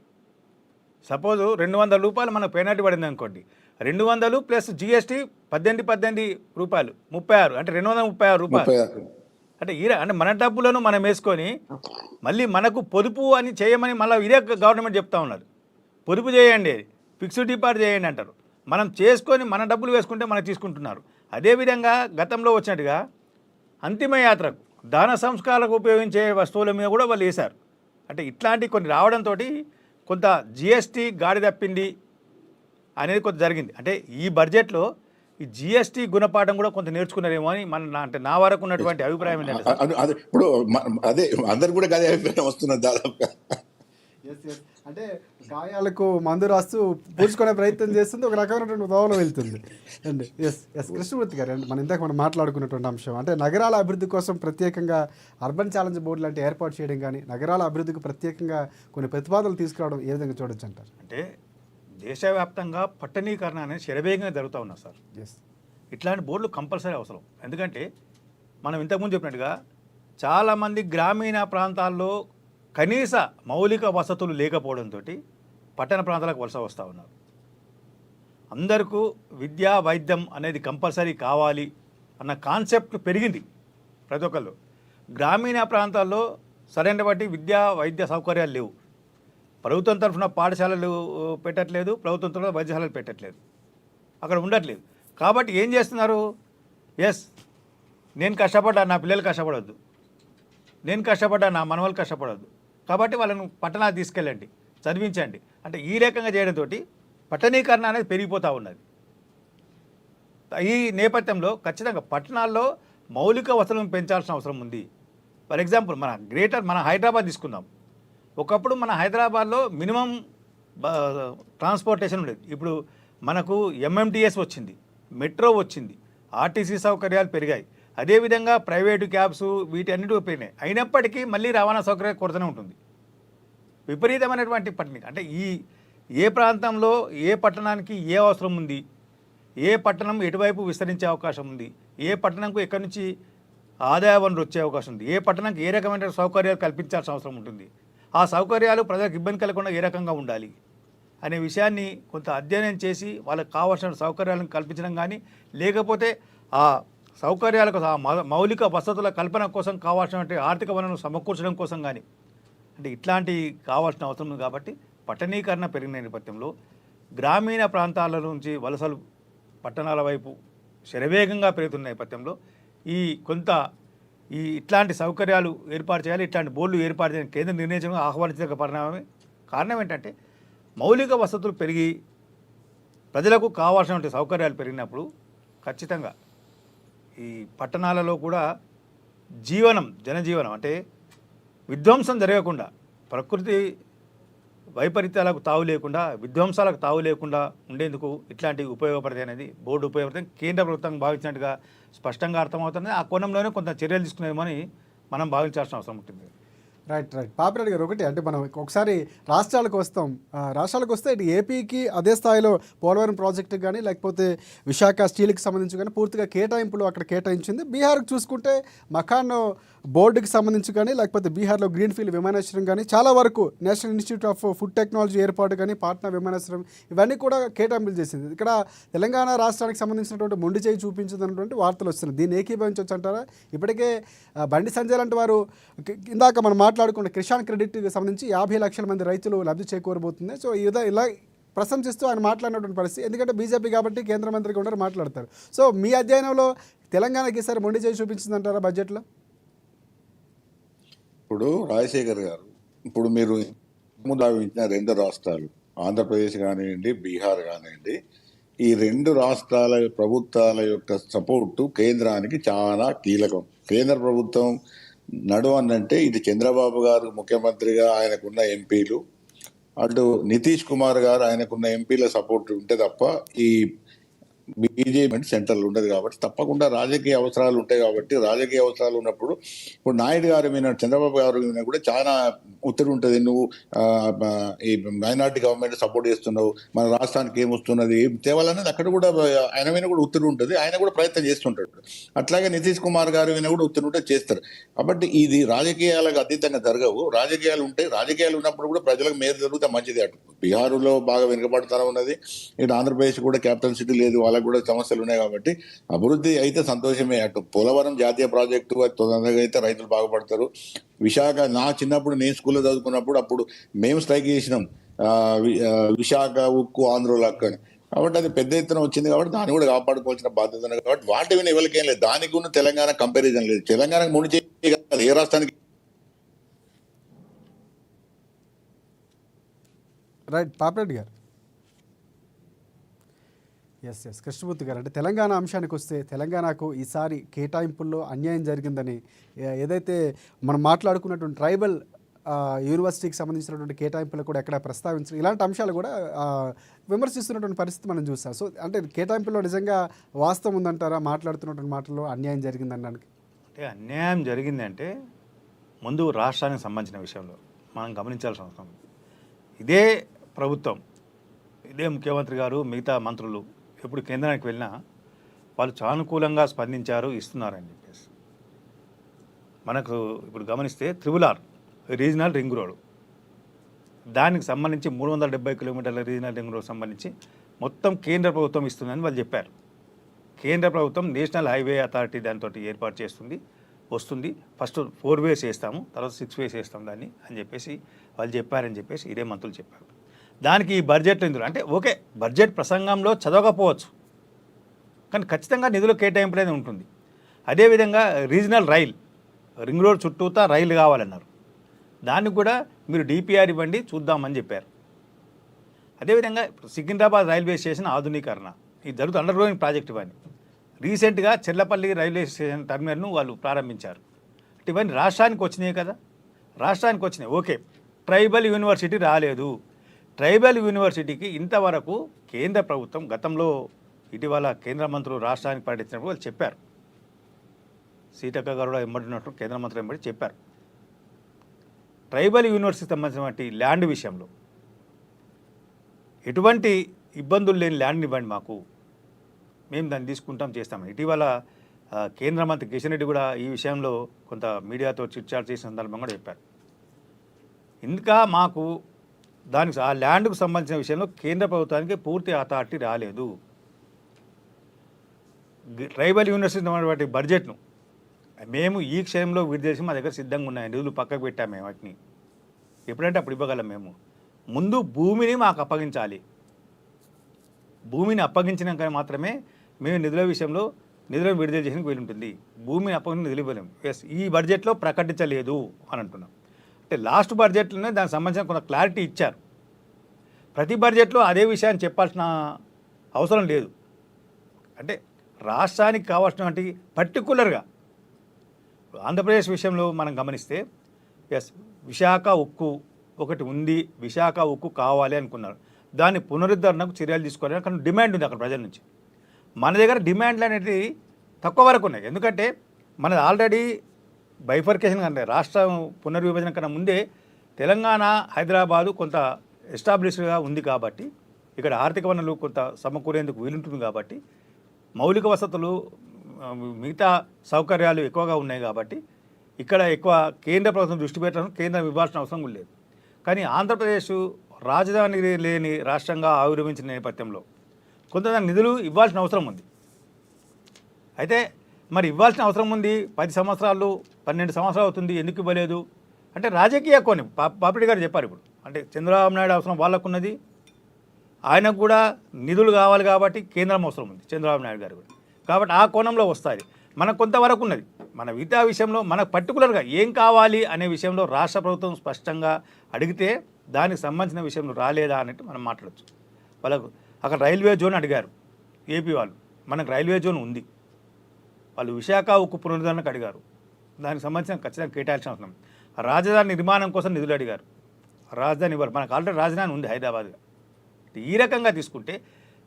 [SPEAKER 3] సపోజ్ 200 రూపాయలు మనకు పెనాల్టీ పడింది అనుకోండి, 200 ప్లస్ జిఎస్టీ 18 రూపాయలు, 36 అంటే 236 రూపాయలు. అంటే మన డబ్బులను మనం వేసుకొని మళ్ళీ మనకు పొదుపు అని చేయమని మళ్ళీ ఇదే గవర్నమెంట్ చెప్తా ఉన్నారు. పొదుపు చేయండి, ఫిక్స్డ్ డిపాజిట్ చేయండి అంటారు. మనం చేసుకొని మన డబ్బులు వేసుకుంటే మనకు తీసుకుంటున్నారు. అదేవిధంగా గతంలో వచ్చినట్టుగా అంతిమ యాత్రకు దాన సంస్కారాలకు ఉపయోగించే వస్తువుల మీద కూడా వాళ్ళు వేశారు. అంటే ఇట్లాంటి కొన్ని రావడంతో కొంత జిఎస్టీ గాడి తప్పింది అనేది కొంత జరిగింది. అంటే ఈ బడ్జెట్లో ఈ జిఎస్టీ గుణపాఠం కూడా కొంత నేర్చుకున్నారేమో అని అంటే నా వరకు ఉన్నటువంటి అభిప్రాయం ఏంటంటే
[SPEAKER 2] ఇప్పుడు అదే అందరు కూడా అదే అభిప్రాయం వస్తున్నారు దాదాపుగా.
[SPEAKER 1] అంటే గాయాలకు మందు రాస్తూ పూడ్చుకునే ప్రయత్నం చేస్తుంది, ఒక రకమైనటువంటి దోవలో వెళ్తుంది అండి. కృష్ణమూర్తి గారు, అంటే మనం మాట్లాడుకున్నటువంటి అంశం అంటే నగరాల అభివృద్ధి కోసం ప్రత్యేకంగా అర్బన్ ఛాలెంజ్ బోర్డు లాంటి ఏర్పాటు చేయడం కానీ, నగరాల అభివృద్ధికి ప్రత్యేకంగా కొన్ని ప్రతిపాదనలు తీసుకురావడం ఏ విధంగా చూడొచ్చు అంటారు?
[SPEAKER 3] అంటే దేశవ్యాప్తంగా పట్టణీకరణ అనేది శరవేగంగా జరుగుతూ ఉన్నారు సార్. ఇట్లాంటి బోర్డులు కంపల్సరీ అవసరం. ఎందుకంటే మనం ఇంతకుముందు చెప్పినట్టుగా చాలామంది గ్రామీణ ప్రాంతాల్లో కనీస మౌలిక వసతులు లేకపోవడంతో పట్టణ ప్రాంతాలకు వలస వస్తూ ఉన్నారు. అందరికీ విద్యా వైద్యం అనేది కంపల్సరీ కావాలి అన్న కాన్సెప్ట్ పెరిగింది ప్రతి ఒక్కళ్ళు. గ్రామీణ ప్రాంతాల్లో సరైన బట్టి విద్యా వైద్య సౌకర్యాలు లేవు. ప్రభుత్వం తరఫున పాఠశాలలు పెట్టట్లేదు, ప్రభుత్వం తరఫున వైద్యశాలలు పెట్టట్లేదు, అక్కడ ఉండట్లేదు. కాబట్టి ఏం చేస్తున్నారు? ఎస్, నేను కష్టపడ్డా, నా పిల్లలు కష్టపడవద్దు, నేను కష్టపడ్డా, నా మనవలు కష్టపడవద్దు, కాబట్టి వాళ్ళను పట్టణాలు తీసుకెళ్ళండి, చదివించండి అంటే ఈ రకంగా చేయడంతో పట్టణీకరణ అనేది పెరిగిపోతూ ఉన్నది. ఈ నేపథ్యంలో ఖచ్చితంగా పట్టణాల్లో మౌలిక వసతులను పెంచాల్సిన అవసరం ఉంది. ఫర్ ఎగ్జాంపుల్ మన హైదరాబాద్ తీసుకుందాం. ఒకప్పుడు మన హైదరాబాద్లో మినిమం ట్రాన్స్పోర్టేషన్ ఉండేది. ఇప్పుడు మనకు ఎంఎంటీఎస్ వచ్చింది, మెట్రో వచ్చింది, ఆర్టీసీ సౌకర్యాలు పెరిగాయి, అదేవిధంగా ప్రైవేటు క్యాబ్స్ వీటన్నిటి పెరిగినాయి. అయినప్పటికీ మళ్ళీ రవాణా సౌకర్యం కొరతనే ఉంటుంది. విపరీతమైనటువంటి పట్టణం అంటే ఏ ప్రాంతంలో ఏ పట్టణానికి ఏ అవసరం ఉంది, ఏ పట్టణం ఎటువైపు విస్తరించే అవకాశం ఉంది, ఏ పట్టణంకు ఎక్కడి నుంచి ఆదాయ వనరు వచ్చే అవకాశం ఉంది, ఏ పట్టణానికి ఏ రకమైన సౌకర్యాలు కల్పించాల్సిన అవసరం ఉంటుంది, ఆ సౌకర్యాలు ప్రజలకు ఇబ్బంది కలగకుండా ఏ రకంగా ఉండాలి అనే విషయాన్ని కొంత అధ్యయనం చేసి వాళ్ళకి కావాల్సిన సౌకర్యాలను కల్పించడం కానీ, లేకపోతే ఆ సౌకర్యాలకు మౌలిక వసతుల కల్పన కోసం కావాల్సినటువంటి ఆర్థిక వనరులను సమకూర్చడం కోసం కానీ అంటే ఇట్లాంటి కావాల్సిన అవసరం ఉంది. కాబట్టి పట్టణీకరణ పెరిగిన నేపథ్యంలో గ్రామీణ ప్రాంతాల నుంచి వలసలు పట్టణాల వైపు శరవేగంగా పెరుగుతున్న నేపథ్యంలో ఇట్లాంటి సౌకర్యాలు ఏర్పాటు చేయాలి, ఇట్లాంటి బోర్డులు ఏర్పాటు చేయాలని కేంద్రం నిర్ణయించడం ఆహ్వానించదగ్గ పరిణామమే. కారణం ఏంటంటే మౌలిక వసతులు పెరిగి ప్రజలకు కావాల్సినటువంటి సౌకర్యాలు పెరిగినప్పుడు ఖచ్చితంగా ఈ పట్టణాలలో కూడా జనజీవనం అంటే విధ్వంసం జరగకుండా, ప్రకృతి వైపరీత్యాలకు తావు లేకుండా, విధ్వంసాలకు తావు లేకుండా ఉండేందుకు ఇట్లాంటివి ఉపయోగపడతాయి అనేది బోర్డు ఉపయోగపడుతుంది. కేంద్ర ప్రభుత్వం భావించినట్టుగా స్పష్టంగా అర్థమవుతుంది. ఆ కోణంలోనే కొంత చర్యలు తీసుకునేమని మనం భావించాల్సిన అవసరం ఉంటుంది.
[SPEAKER 1] రైట్. పాపిరెడ్డి గారు, ఒకటి అంటే మనం ఒకసారి రాష్ట్రాలకు వస్తాం. రాష్ట్రాలకు వస్తే ఇటు ఏపీకి అదే స్థాయిలో పోలవరం ప్రాజెక్టు కానీ లేకపోతే విశాఖ స్టీల్కి సంబంధించి కానీ పూర్తిగా కేటాయింపులు అక్కడ కేటాయించింది. బీహార్కి చూసుకుంటే మకాన్ బోర్డుకి సంబంధించి కానీ లేకపోతే బీహార్లో గ్రీన్ఫీల్డ్ విమానాశ్రయం కానీ చాలా వరకు national institute of food technology ఏర్పాటు కానీ పాట్నా విమానాశ్రయం ఇవన్నీ కూడా కేటాయింపులు చేసింది. ఇక్కడ తెలంగాణ రాష్ట్రానికి సంబంధించినటువంటి మొండి చేయి చూపించిందన్నటువంటి వార్తలు వస్తున్నాయి. దీన్ని ఏకీభవించవచ్చు అంటారా? ఇప్పటికే బండి సంజయ్ లాంటి వారు ఇందాక మనం మాట్లాడుకున్న కిసాన్ క్రెడిట్కి సంబంధించి 50 లక్షల మంది రైతులు లబ్ధి చేకూరబోతుంది. సో ఇలా ప్రశంసిస్తూ ఆయన మాట్లాడినటువంటి పరిస్థితి. ఎందుకంటే బీజేపీ కాబట్టి కేంద్ర మంత్రిగా ఉండరు, మాట్లాడతారు. సో మీ అధ్యయనంలో తెలంగాణకి ఈసారి మొండి చేయి చూపించిందంటారా బడ్జెట్లో?
[SPEAKER 2] ఇప్పుడు రాజశేఖర్ గారు, ఇప్పుడు మీరు భావించిన 2 రాష్ట్రాలు ఆంధ్రప్రదేశ్ కానివ్వండి, బీహార్ కానివ్వండి, ఈ 2 రాష్ట్రాల ప్రభుత్వాల యొక్క సపోర్టు కేంద్రానికి చాలా కీలకం. కేంద్ర ప్రభుత్వం నడవనంటే ఇది చంద్రబాబు గారు ముఖ్యమంత్రిగా ఆయనకున్న ఎంపీలు, అటు నితీష్ కుమార్ గారు ఆయనకున్న ఎంపీల సపోర్ట్ ఉంటే తప్ప ఈ బీజేపీ సెంట్రల్ ఉండదు. కాబట్టి తప్పకుండా రాజకీయ అవసరాలు ఉంటాయి. కాబట్టి రాజకీయ అవసరాలు ఉన్నప్పుడు ఇప్పుడు నాయుడు గారు మీద, చంద్రబాబు గారు మీద కూడా చాలా ఒత్తిడి ఉంటుంది. నువ్వు ఈ మైనార్టీ గవర్నమెంట్ సపోర్ట్ చేస్తున్నావు, మన రాష్ట్రానికి ఏమొస్తున్నది, ఏం తేవాలనేది అక్కడ కూడా ఆయన మీద కూడా ఒత్తిడి ఉంటుంది. ఆయన కూడా ప్రయత్నం చేస్తుంటాడు. అట్లాగే నితీష్ కుమార్ గారి మీద కూడా ఒత్తిడి ఉంటే చేస్తారు. కాబట్టి ఇది రాజకీయాలకు అతీతంగా జరగవు. రాజకీయాలు ఉంటాయి. రాజకీయాలు ఉన్నప్పుడు కూడా ప్రజలకు మేలు జరిగితే మంచిది. అటు బీహారులో బాగా వెనుకబడుతూనే ఉన్నది, ఇటు ఆంధ్రప్రదేశ్ కూడా క్యాపిటల్ సిటీ లేదు, వాళ్ళకు కూడా సమస్యలు ఉన్నాయి. కాబట్టి అభివృద్ధి అయితే సంతోషమే. అటు పోలవరం జాతీయ ప్రాజెక్టు తొందరగా అయితే రైతులు బాగుపడతారు. విశాఖ, నా చిన్నప్పుడు నేను స్కూల్లో చదువుకున్నప్పుడు అప్పుడు మేము స్ట్రైక్ చేసినాం, విశాఖ ఉక్కు ఆంధ్రుల హక్కు అని. కాబట్టి అది పెద్ద ఎత్తున వచ్చింది. కాబట్టి దాన్ని కూడా కాపాడుకోవాల్సిన బాధ్యత ఉంది. కాబట్టి వాటి మీద ఎవరికేం లేదు. దానికి ఉన్న తెలంగాణ కంపారిజన్ లేదు. తెలంగాణకు ముడి చేయాలి, ఏ రాష్ట్రానికి.
[SPEAKER 1] రైట్. పాపిరెడ్డి గారు, ఎస్ కృష్ణమూర్తి గారు, అంటే తెలంగాణ అంశానికి వస్తే తెలంగాణకు ఈసారి కేటాయింపుల్లో అన్యాయం జరిగిందని ఏదైతే మనం మాట్లాడుకున్నటువంటి ట్రైబల్ యూనివర్సిటీకి సంబంధించినటువంటి కేటాయింపులు కూడా ఎక్కడ ప్రస్తావించారు, ఇలాంటి అంశాలు కూడా విమర్శిస్తున్నటువంటి పరిస్థితి మనం చూస్తాం. సో అంటే కేటాయింపుల్లో నిజంగా వాస్తవం ఉందంటారా? మాట్లాడుతున్నటువంటి మాటల్లో అన్యాయం జరిగిందనడానికి.
[SPEAKER 3] అంటే అన్యాయం జరిగిందంటే ముందు రాష్ట్రానికి సంబంధించిన విషయంలో మనం గమనించాల్సిన అవసరం. ఇదే ప్రభుత్వం, ఇదే ముఖ్యమంత్రి గారు, మిగతా మంత్రులు ఎప్పుడు కేంద్రానికి వెళ్ళినా వాళ్ళు సానుకూలంగా స్పందించారు, ఇస్తున్నారని చెప్పేసి. మనకు ఇప్పుడు గమనిస్తే 3R రీజనల్ రింగ్ రోడ్ దానికి సంబంధించి 370 కిలోమీటర్ల రీజనల్ రింగ్ రోడ్ సంబంధించి మొత్తం కేంద్ర ప్రభుత్వం ఇస్తుందని వాళ్ళు చెప్పారు. కేంద్ర ప్రభుత్వం నేషనల్ హైవే అథారిటీ దాంతో ఏర్పాటు చేస్తుంది, వస్తుంది. ఫస్ట్ 4 వేస్ వేస్తాము, తర్వాత 6 వేస్ వేస్తాం దాన్ని అని చెప్పేసి వాళ్ళు చెప్పారని చెప్పేసి ఇదే మంత్రులు చెప్పారు. దానికి ఈ బడ్జెట్లో ఇందులో అంటే ఓకే, బడ్జెట్ ప్రసంగంలో చదవకపోవచ్చు, కానీ ఖచ్చితంగా నిధులు కేటాయింపు అనేది ఉంటుంది. అదేవిధంగా రీజనల్ రింగ్ రోడ్ చుట్టూతా రైలు కావాలన్నారు. దానికి కూడా మీరు డిపిఆర్ ఇవ్వండి చూద్దామని చెప్పారు. అదేవిధంగా సికింద్రాబాద్ రైల్వే స్టేషన్ ఆధునీకరణ ఇది జరుగుతుంది, అండర్ గ్రౌండ్ ప్రాజెక్ట్. ఇవన్నీ రీసెంట్గా చెర్లపల్లి రైల్వే స్టేషన్ టర్మినల్ను వాళ్ళు ప్రారంభించారు. అంటే ఇవన్నీ రాష్ట్రానికి వచ్చినాయి కదా, రాష్ట్రానికి వచ్చినాయి. ఓకే, ట్రైబల్ యూనివర్సిటీ రాలేదు. ట్రైబల్ యూనివర్సిటీకి ఇంతవరకు కేంద్ర ప్రభుత్వం గతంలో ఇటీవల కేంద్ర మంత్రులు రాష్ట్రానికి పర్యటించినప్పుడు వాళ్ళు చెప్పారు, సీతక్క గారు ఎంబడినట్టు కేంద్ర మంత్రులు ఎంబడి చెప్పారు, ట్రైబల్ యూనివర్సిటీకి సంబంధించినటువంటి ల్యాండ్ విషయంలో ఎటువంటి ఇబ్బందులు లేని ల్యాండ్ని ఇవ్వండి మాకు, మేము దాన్ని తీసుకుంటాం చేస్తామని. ఇటీవల కేంద్ర మంత్రి కిషన్ రెడ్డి కూడా ఈ విషయంలో కొంత మీడియాతో చిట్చాట్ చేసిన సందర్భం కూడా చెప్పారు. ఇంకా మాకు దానికి ఆ ల్యాండ్కు సంబంధించిన విషయంలో కేంద్ర ప్రభుత్వానికి పూర్తి అథారిటీ రాలేదు. ట్రైబల్ యూనివర్సిటీ ఉన్నటువంటి బడ్జెట్ను మేము ఈ క్షయంలో విడుదల చేసి మా దగ్గర సిద్ధంగా ఉన్నాయి, నిధులు పక్కకు పెట్టాము మేము వాటిని, ఎప్పుడంటే అప్పుడు ఇవ్వగలం. మేము ముందు భూమిని మాకు అప్పగించాలి, భూమిని అప్పగించినాక మాత్రమే మేము నిధుల విషయంలో నిధులను విడుదల చేయడానికి వీలుంటుంది. భూమిని అప్పగించి నిధులు ఇవ్వలేము. ఎస్, ఈ బడ్జెట్లో ప్రకటించలేదు అని అంటున్నాం. అంటే లాస్ట్ బడ్జెట్లోనే దానికి సంబంధించిన కొంత క్లారిటీ ఇచ్చారు. ప్రతి బడ్జెట్లో అదే విషయాన్ని చెప్పాల్సిన అవసరం లేదు. అంటే రాష్ట్రానికి కావాల్సినటువంటి పర్టికులర్గా ఆంధ్రప్రదేశ్ విషయంలో మనం గమనిస్తే ఎస్, విశాఖ ఉక్కు ఒకటి ఉంది, విశాఖ ఉక్కు కావాలి అనుకున్నారు. దాన్ని పునరుద్ధరణకు చర్యలు తీసుకోవాలి కానీ డిమాండ్ ఉంది అక్కడ ప్రజల నుంచి. మన దగ్గర డిమాండ్లు అనేది తక్కువ వరకు ఉన్నాయి. ఎందుకంటే మనది ఆల్రెడీ బైఫర్కేషన్ కంటే రాష్ట్రం పునర్విభజన కన్నా ముందే తెలంగాణ హైదరాబాదు కొంత ఎస్టాబ్లిష్డ్గా ఉంది కాబట్టి ఇక్కడ ఆర్థిక వనరులు కొంత సమకూరేందుకు వీలుంటుంది కాబట్టి మౌలిక వసతులు మిగతా సౌకర్యాలు ఎక్కువగా ఉన్నాయి కాబట్టి ఇక్కడ ఎక్కువ కేంద్ర ప్రభుత్వం దృష్టి పెట్టడం కేంద్రం ఇవ్వాల్సిన అవసరం కూడా లేదు. కానీ ఆంధ్రప్రదేశ్ రాజధాని లేని రాష్ట్రంగా ఆవిర్భవించిన నేపథ్యంలో కొంత నిధులు ఇవ్వాల్సిన అవసరం ఉంది. అయితే మరి ఇవ్వాల్సిన అవసరం ఉంది, 10 సంవత్సరాలు 12 సంవత్సరాలు అవుతుంది, ఎందుకు ఇవ్వలేదు అంటే రాజకీయ కోణం. పాపిరెడ్డి గారు చెప్పారు ఇప్పుడు, అంటే చంద్రబాబు నాయుడు అవసరం వాళ్ళకున్నది, ఆయనకు కూడా నిధులు కావాలి కాబట్టి కేంద్రం అవసరం ఉంది చంద్రబాబు నాయుడు గారు కూడా. కాబట్టి ఆ కోణంలో వస్తాయి. మనకు కొంతవరకు ఉన్నది. మన విద్యా విషయంలో మనకు పర్టికులర్గా ఏం కావాలి అనే విషయంలో రాష్ట్ర ప్రభుత్వం స్పష్టంగా అడిగితే దానికి సంబంధించిన విషయంలో రాలేదా అన్నట్టు మనం మాట్లాడచ్చు. వాళ్ళకు అక్కడ రైల్వే జోన్ అడిగారు ఏపీ వాళ్ళు, మనకు రైల్వే జోన్ ఉంది. వాళ్ళు విశాఖ ఉక్కు పునరుద్ధరణకు అడిగారు, దానికి సంబంధించిన ఖచ్చితంగా కేటాయించిన అవసరం. రాజధాని నిర్మాణం కోసం నిధులు అడిగారు, రాజధాని ఇవ్వాలి. మనకు ఆల్రెడీ రాజధాని ఉంది హైదరాబాద్గా. ఈ రకంగా తీసుకుంటే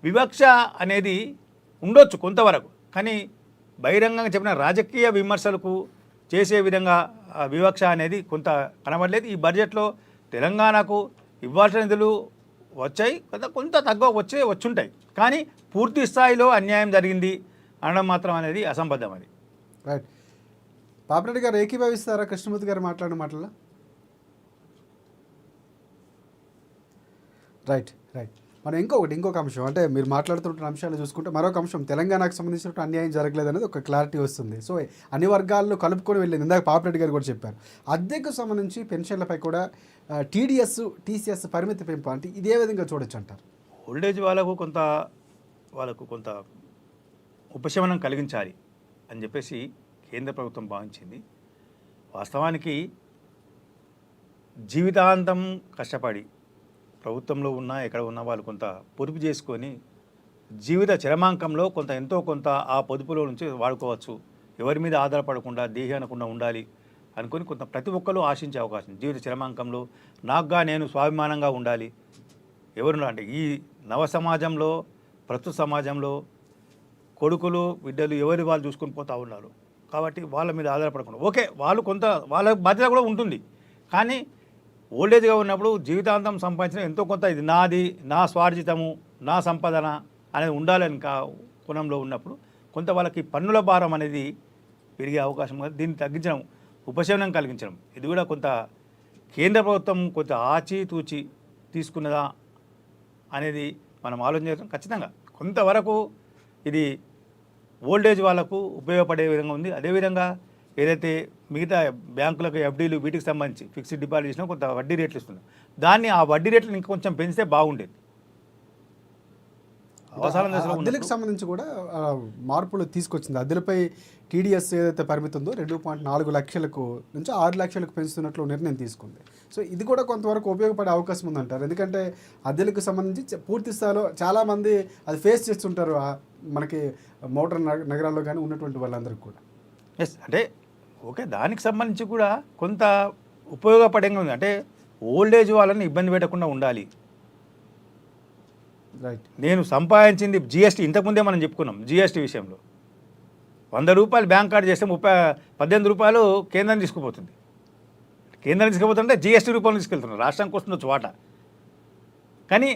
[SPEAKER 3] వివక్ష అనేది ఉండొచ్చు కొంతవరకు, కానీ బహిరంగంగా చెప్పిన రాజకీయ విమర్శలకు చేసే విధంగా వివక్ష అనేది కొంత కనబడలేదు. ఈ బడ్జెట్లో తెలంగాణకు ఇవ్వాల్సిన నిధులు వచ్చాయి, కొంత తక్కువ వచ్చుంటాయి, కానీ పూర్తి స్థాయిలో అన్యాయం జరిగింది అనడం మాత్రం అనేది అసంబద్ధం. అది
[SPEAKER 1] రైట్. పాపిరెడ్డి గారు ఏకీభవిస్తారా కృష్ణమూర్తి గారు మాట్లాడిన మాటల్లో? Right right. మనం ఇంకొక అంశం, అంటే మీరు మాట్లాడుతున్న అంశాలు చూసుకుంటే మరొక అంశం, తెలంగాణకు సంబంధించిన అన్యాయం జరగలేదు అనేది ఒక క్లారిటీ వస్తుంది. సో అన్ని వర్గాల్లో కలుపుకొని వెళ్ళింది. ఇందాక పాపిరెడ్డి గారు కూడా చెప్పారు. అద్దెకు సంబంధించి పెన్షన్లపై కూడా టీడీఎస్ టీసీఎస్ పరిమితి పెంపు, అంటే ఇదే విధంగా చూడొచ్చు అంటారు.
[SPEAKER 3] ఓల్డేజ్ వాళ్ళకు కొంత ఉపశమనం కలిగించాలి అని చెప్పేసి కేంద్ర ప్రభుత్వం భావించింది. వాస్తవానికి జీవితాంతం కష్టపడి ప్రభుత్వంలో ఉన్న ఎక్కడ ఉన్న వాళ్ళు కొంత పొదుపు చేసుకొని జీవిత చరమాంకంలో ఎంతో కొంత ఆ పొదుపులో నుంచి వాడుకోవచ్చు, ఎవరి మీద ఆధారపడకుండా దేహానకుండా ఉండాలి అనుకొని కొంత ప్రతి ఒక్కరూ ఆశించే అవకాశం. జీవిత చరమాంకంలో నాకుగా నేను స్వాభిమానంగా ఉండాలి, ఎవరు అంటే ఈ నవ సమాజంలో ప్రస్తుత సమాజంలో కొడుకులు బిడ్డలు ఎవరి వాళ్ళు చూసుకొని పోతూ ఉన్నారు. కాబట్టి వాళ్ళ మీద ఆధారపడకుండా ఓకే, వాళ్ళు కొంత వాళ్ళ బాధ్యత కూడా ఉంటుంది, కానీ ఓల్డేజ్గా ఉన్నప్పుడు జీవితాంతం సంపాదించిన ఎంతో కొంత ఇది నాది, నా స్వార్జితము, నా సంపాదన అనేది ఉండాలని కోణంలో ఉన్నప్పుడు కొంత వాళ్ళకి పన్నుల భారం అనేది పెరిగే అవకాశం. దీన్ని తగ్గించడం, ఉపశమనం కలిగించడం, ఇది కూడా కొంత కేంద్ర ప్రభుత్వం కొంచెం ఆచితూచి తీసుకున్నదా అనేది మనం ఆలోచించడం ఖచ్చితంగా కొంతవరకు ఇది ఓల్డేజ్ వాళ్ళకు ఉపయోగపడే విధంగా ఉంది. అదేవిధంగా ఏదైతే మిగతా బ్యాంకులకు ఎఫ్డీలు వీటికి సంబంధించి ఫిక్స్డ్ డిపాజిట్ చేసినా కొంత వడ్డీ రేట్లు ఇస్తున్నాం, దాన్ని ఆ వడ్డీ రేట్లను ఇంకొంచెం పెంచితే బాగుండేది. అవసరం
[SPEAKER 1] అద్దెలకు సంబంధించి కూడా మార్పులు తీసుకొచ్చింది. అద్దెలపై టీడీఎస్ ఏదైతే పరిమితి ఉందో 2.4 లక్షలకు నుంచి 6 లక్షలకు పెంచుతున్నట్లు నిర్ణయం తీసుకుంది. సో ఇది కూడా కొంతవరకు ఉపయోగపడే అవకాశం ఉందంటారు. ఎందుకంటే అద్దెలకు సంబంధించి పూర్తి స్థాయిలో చాలామంది అది ఫేస్ చేస్తుంటారు మనకి మోటార్ నగరాల్లో కానీ ఉన్నటువంటి వాళ్ళందరికీ కూడా.
[SPEAKER 3] ఎస్, అంటే ఓకే, దానికి సంబంధించి కూడా కొంత ఉపయోగపడంగా ఉంది. అంటే ఓల్డేజ్ వాళ్ళని ఇబ్బంది పెట్టకుండా ఉండాలి.
[SPEAKER 1] రైట్.
[SPEAKER 3] నేను సంపాదించింది జిఎస్టీ, ఇంతకుముందే మనం చెప్పుకున్నాం జిఎస్టీ విషయంలో 100 రూపాయలు బ్యాంక్ కార్డు చేస్తే 18 రూపాయలు కేంద్రం తీసుకుపోతుంది. కేంద్రం తీసుకుపోతుంటే జిఎస్టీ రూపాయలు తీసుకెళ్తున్నారు, రాష్ట్రానికి వస్తుండొచ్చు వాటా. కానీ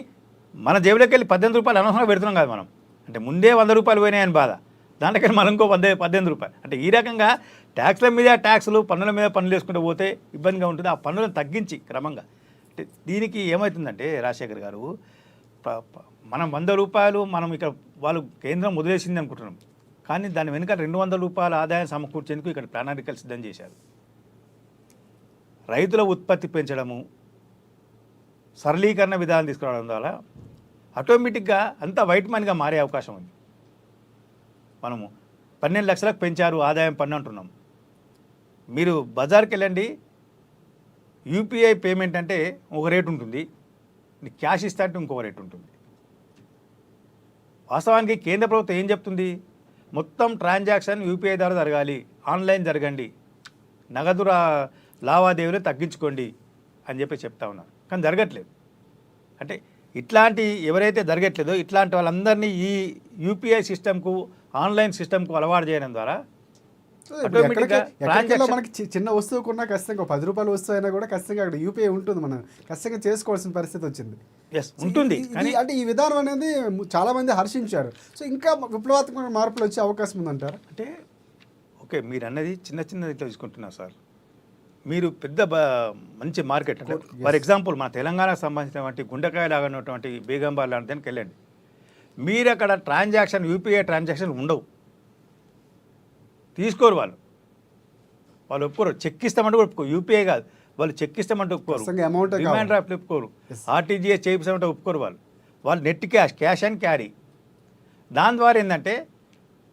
[SPEAKER 3] మన జేబులోకి వెళ్ళి 18 రూపాయలు అనవసరంగా పెడుతున్నాం కదా మనం. అంటే ముందే 100 రూపాయలు పోయినాయని బాధ, దాంట్లోకి మనం ఇంకో 18 రూపాయలు. అంటే ఈ రకంగా ట్యాక్స్ల మీద ట్యాక్సులు, పన్నుల మీద పన్నులు వేసుకుంటూ పోతే ఇబ్బందిగా ఉంటుంది. ఆ పన్నులను తగ్గించి క్రమంగా, అంటే దీనికి ఏమవుతుందంటే రాజశేఖర్ గారు, మనం 100 రూపాయలు మనం ఇక్కడ వాళ్ళు కేంద్రం వదిలేసింది అనుకుంటున్నాం, కానీ దాని వెనుక 200 రూపాయల ఆదాయం సమకూర్చేందుకు ఇక్కడ ప్రణాళికలు సిద్ధం చేశారు. రైతుల ఉత్పత్తి పెంచడము, సరళీకరణ విధానం తీసుకురావడం ద్వారా ఆటోమేటిక్గా అంతా వైట్ మనీగా మారే అవకాశం ఉంది. మనము 12 లక్షలకు పెంచారు ఆదాయం పన్ను అంటున్నాం. మీరు బజార్కి వెళ్ళండి, యూపీఐ పేమెంట్ అంటే ఒక రేటు ఉంటుంది, క్యాష్ ఇస్తే అంటే ఇంకొక రేటు ఉంటుంది. వాస్తవానికి కేంద్ర ప్రభుత్వం ఏం చెప్తుంది, మొత్తం ట్రాన్సాక్షన్ యూపీఐ ద్వారా జరగాలి, ఆన్లైన్ జరగండి, నగదు లావాదేవీలు తగ్గించుకోండి అని చెప్పి చెప్తా ఉన్నారు. కానీ జరగట్లేదు. అంటే ఇట్లాంటి ఎవరైతే జరగట్లేదో ఇట్లాంటి వాళ్ళందరినీ ఈ యూపీఐ సిస్టమ్కు, ఆన్లైన్ సిస్టమ్కు అలవాటు చేయడం ద్వారా
[SPEAKER 1] ఎక్కడికెళ్ళో మనకి చిన్న వస్తువు కొన్నా ఖచ్చితంగా 10 రూపాయల వస్తువు అయినా కూడా ఖచ్చితంగా అక్కడ యూపీఐ ఉంటుంది, మనం ఖచ్చితంగా చేసుకోవాల్సిన పరిస్థితి వచ్చింది.
[SPEAKER 3] ఉంటుంది.
[SPEAKER 1] అంటే ఈ విధానం అనేది చాలా మంది హర్షించారు. సో ఇంకా విప్లవాత్మక మార్పులు వచ్చే అవకాశం ఉందంటారు.
[SPEAKER 3] అంటే ఓకే, మీరు అన్నది చిన్న చిన్న ఇట్లా తీసుకుంటున్నారు సార్. మీరు పెద్ద మంచి మార్కెట్, అంటే ఫర్ ఎగ్జాంపుల్ మన తెలంగాణకు సంబంధించినటువంటి గుండెకాయ లాగానటువంటి బేగంబార్ లాంటి దానికి వెళ్ళండి. మీరు అక్కడ ట్రాన్సాక్షన్ యూపీఐ ట్రాన్సాక్షన్ ఉండవు, తీసుకోరు వాళ్ళు ఒప్పుకోరు. చెక్ ఇస్తామంటే కూడా ఒప్పుకోరు. యూపీఐ కాదు, వాళ్ళు చెక్ ఇస్తామంటే ఒప్పుకోరు, డిమాండ్ డ్రాఫ్ట్ ఒప్పుకోరు, ఆర్టీజీఎస్ చేయిస్తామంటే ఒప్పుకోరు. వాళ్ళు నెట్ క్యాష్ అండ్ క్యారీ. దాని ద్వారా ఏంటంటే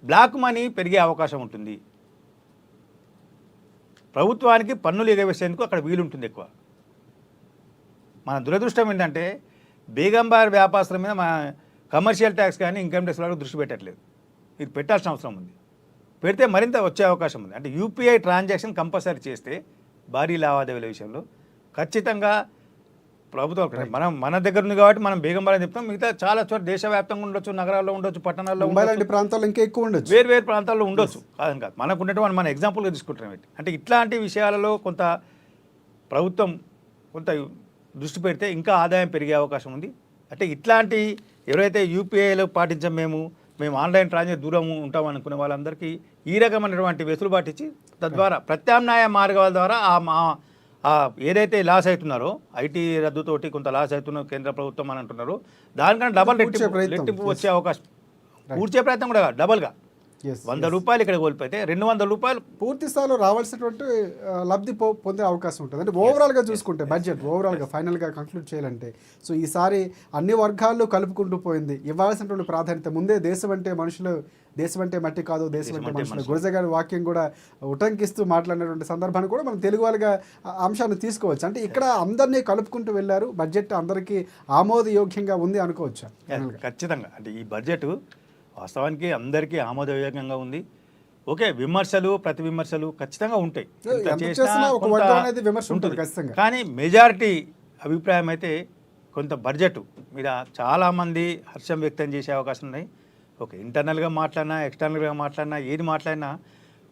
[SPEAKER 3] బ్లాక్ మనీ పెరిగే అవకాశం ఉంటుంది. ప్రభుత్వానికి పన్నులు ఎగవేసేందుకు అక్కడ వీలుంటుంది ఎక్కువ. మన దురదృష్టం ఏంటంటే బేగంబార్ వ్యాపారుల మీద మన కమర్షియల్ ట్యాక్స్ కానీ ఇన్కమ్ ట్యాక్స్ వరకు దృష్టి పెట్టట్లేదు. ఇది పెట్టాల్సిన అవసరం ఉంది. పెడితే మరింత వచ్చే అవకాశం ఉంది. అంటే యూపీఐ ట్రాన్సాక్షన్ కంపల్సరీ చేస్తే భారీ లావాదేవీల విషయంలో ఖచ్చితంగా ప్రభుత్వం మన దగ్గర ఉంది కాబట్టి మనం బేగంబార్ అని చెప్తాం. మిగతా చాలా చోట్ల దేశవ్యాప్తంగా ఉండొచ్చు, నగరాల్లో ఉండొచ్చు, పట్టణాల్లో ఉండొచ్చు,
[SPEAKER 1] ప్రాంతాల్లో ఇంకా ఎక్కువ ఉండొచ్చు,
[SPEAKER 3] వేరు ప్రాంతాల్లో ఉండొచ్చు. కాదని కాదు, మనకు ఉన్నటువంటి మన ఎగ్జాంపుల్గా తీసుకుంటున్నాం. అంటే ఇట్లాంటి విషయాలలో కొంత ప్రభుత్వం కొంత దృష్టి పెడితే ఇంకా ఆదాయం పెరిగే అవకాశం ఉంది. అంటే ఇట్లాంటి ఎవరైతే యూపీఐలో పాటించాం మేము ఆన్లైన్ ట్రాన్సాక్షన్ దూరం ఉంటాం అనుకునే వాళ్ళందరికీ ఈ రకమైనటువంటి వెసులుబాటు ఇచ్చి తద్వారా ప్రత్యామ్నాయ మార్గాల ద్వారా ఏదైతే లాస్ అవుతున్నారో ఐటీ రద్దుతోటి కొంత లాస్ అవుతున్న కేంద్ర ప్రభుత్వం అని అంటున్నారు, దానికన్నా డబల్ రెట్టింపు వచ్చే అవకాశం, పూడ్చే ప్రయత్నం కూడా డబల్గా 100 రూపాయలు ఇక్కడ కోల్పోతే 200 రూపాయలు
[SPEAKER 1] పూర్తి స్థాయిలో రావాల్సినటువంటి లబ్ధి పొందే అవకాశం ఉంటుంది. అంటే ఓవరాల్గా చూసుకుంటే బడ్జెట్ ఓవరాల్గా ఫైనల్గా కంక్లూడ్ చేయాలంటే సో ఈసారి అన్ని వర్గాల్లో కలుపుకుంటూ పోయింది. ఇవ్వాల్సినటువంటి ప్రాధాన్యత ముందే దేశం అంటే మనుషులు, దేశం అంటే మట్టి కాదు, దేశం అంటే మనుషులు, గురజ గారి వాక్యం కూడా ఉటంకిస్తూ మాట్లాడినటువంటి సందర్భాన్ని కూడా మనం తెలుగు వాళ్ళగా అంశాన్ని తీసుకోవచ్చు. అంటే ఇక్కడ అందరినీ కలుపుకుంటూ వెళ్ళారు, బడ్జెట్ అందరికీ ఆమోదయోగ్యంగా ఉంది అనుకోవచ్చు.
[SPEAKER 3] ఖచ్చితంగా. అంటే ఈ బడ్జెట్ వాస్తవానికి అందరికీ ఆమోదయోగ్యంగా ఉంది. ఓకే, విమర్శలు ప్రతి విమర్శలు ఖచ్చితంగా ఉంటాయి, కానీ మెజారిటీ అభిప్రాయం అయితే కొంత బడ్జెట్ మీద చాలామంది హర్షం వ్యక్తం చేసే అవకాశం ఉన్నాయి. ఓకే, ఇంటర్నల్గా మాట్లాడినా ఎక్స్టర్నల్గా మాట్లాడినా ఏది మాట్లాడినా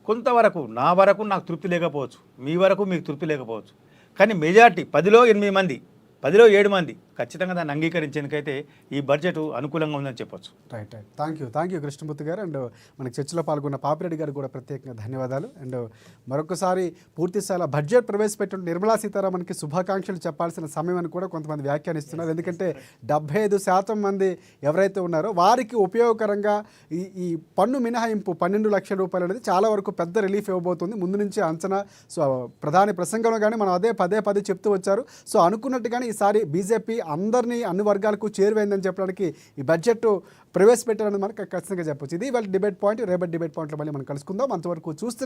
[SPEAKER 3] కొంతవరకు నా వరకు నాకు తృప్తి లేకపోవచ్చు, మీ వరకు మీకు తృప్తి లేకపోవచ్చు, కానీ మెజారిటీ 10లో 8 మంది 10లో 7 మంది ఖచ్చితంగా దాన్ని అంగీకరించేందుకైతే ఈ బడ్జెట్ అనుకూలంగా ఉందని చెప్పొచ్చు.
[SPEAKER 1] రైట్ థ్యాంక్ యూ కృష్ణమూర్తి గారు. అండ్ మనకి చర్చలో పాల్గొన్న పాపిరెడ్డి గారు కూడా ప్రత్యేకంగా ధన్యవాదాలు. అండ్ మరొకసారి పూర్తి స్థాయిలో బడ్జెట్ ప్రవేశపెట్టిన నిర్మలా సీతారామన్కి శుభాకాంక్షలు చెప్పాల్సిన సమయం అని కూడా కొంతమంది వ్యాఖ్యానిస్తున్నారు. ఎందుకంటే 75% మంది ఎవరైతే ఉన్నారో వారికి ఉపయోగకరంగా ఈ పన్ను మినహాయింపు 12 లక్షల రూపాయలు అనేది చాలా వరకు పెద్ద రిలీఫ్ ఇవ్వబోతుంది. ముందు నుంచి అంచనా. సో ప్రధాని ప్రసంగంలో కానీ మనం అదే పదే చెప్తూ వచ్చారు. సో అనుకున్నట్టుగానే ఈసారి బీజేపీ అందరినీ అన్ని వర్గాలకు చేరువైందని చెప్పడానికి ఈ బడ్జెట్ ప్రవేశపెట్టారని మనకు ఖచ్చితంగా చెప్పొచ్చు. ఇది వాళ్ళ డిబేట్ పాయింట్. రేపటి డిబేట్ పాయింట్లో మళ్ళీ మనం కలుసుకుందాం. అంతవరకు చూస్తూ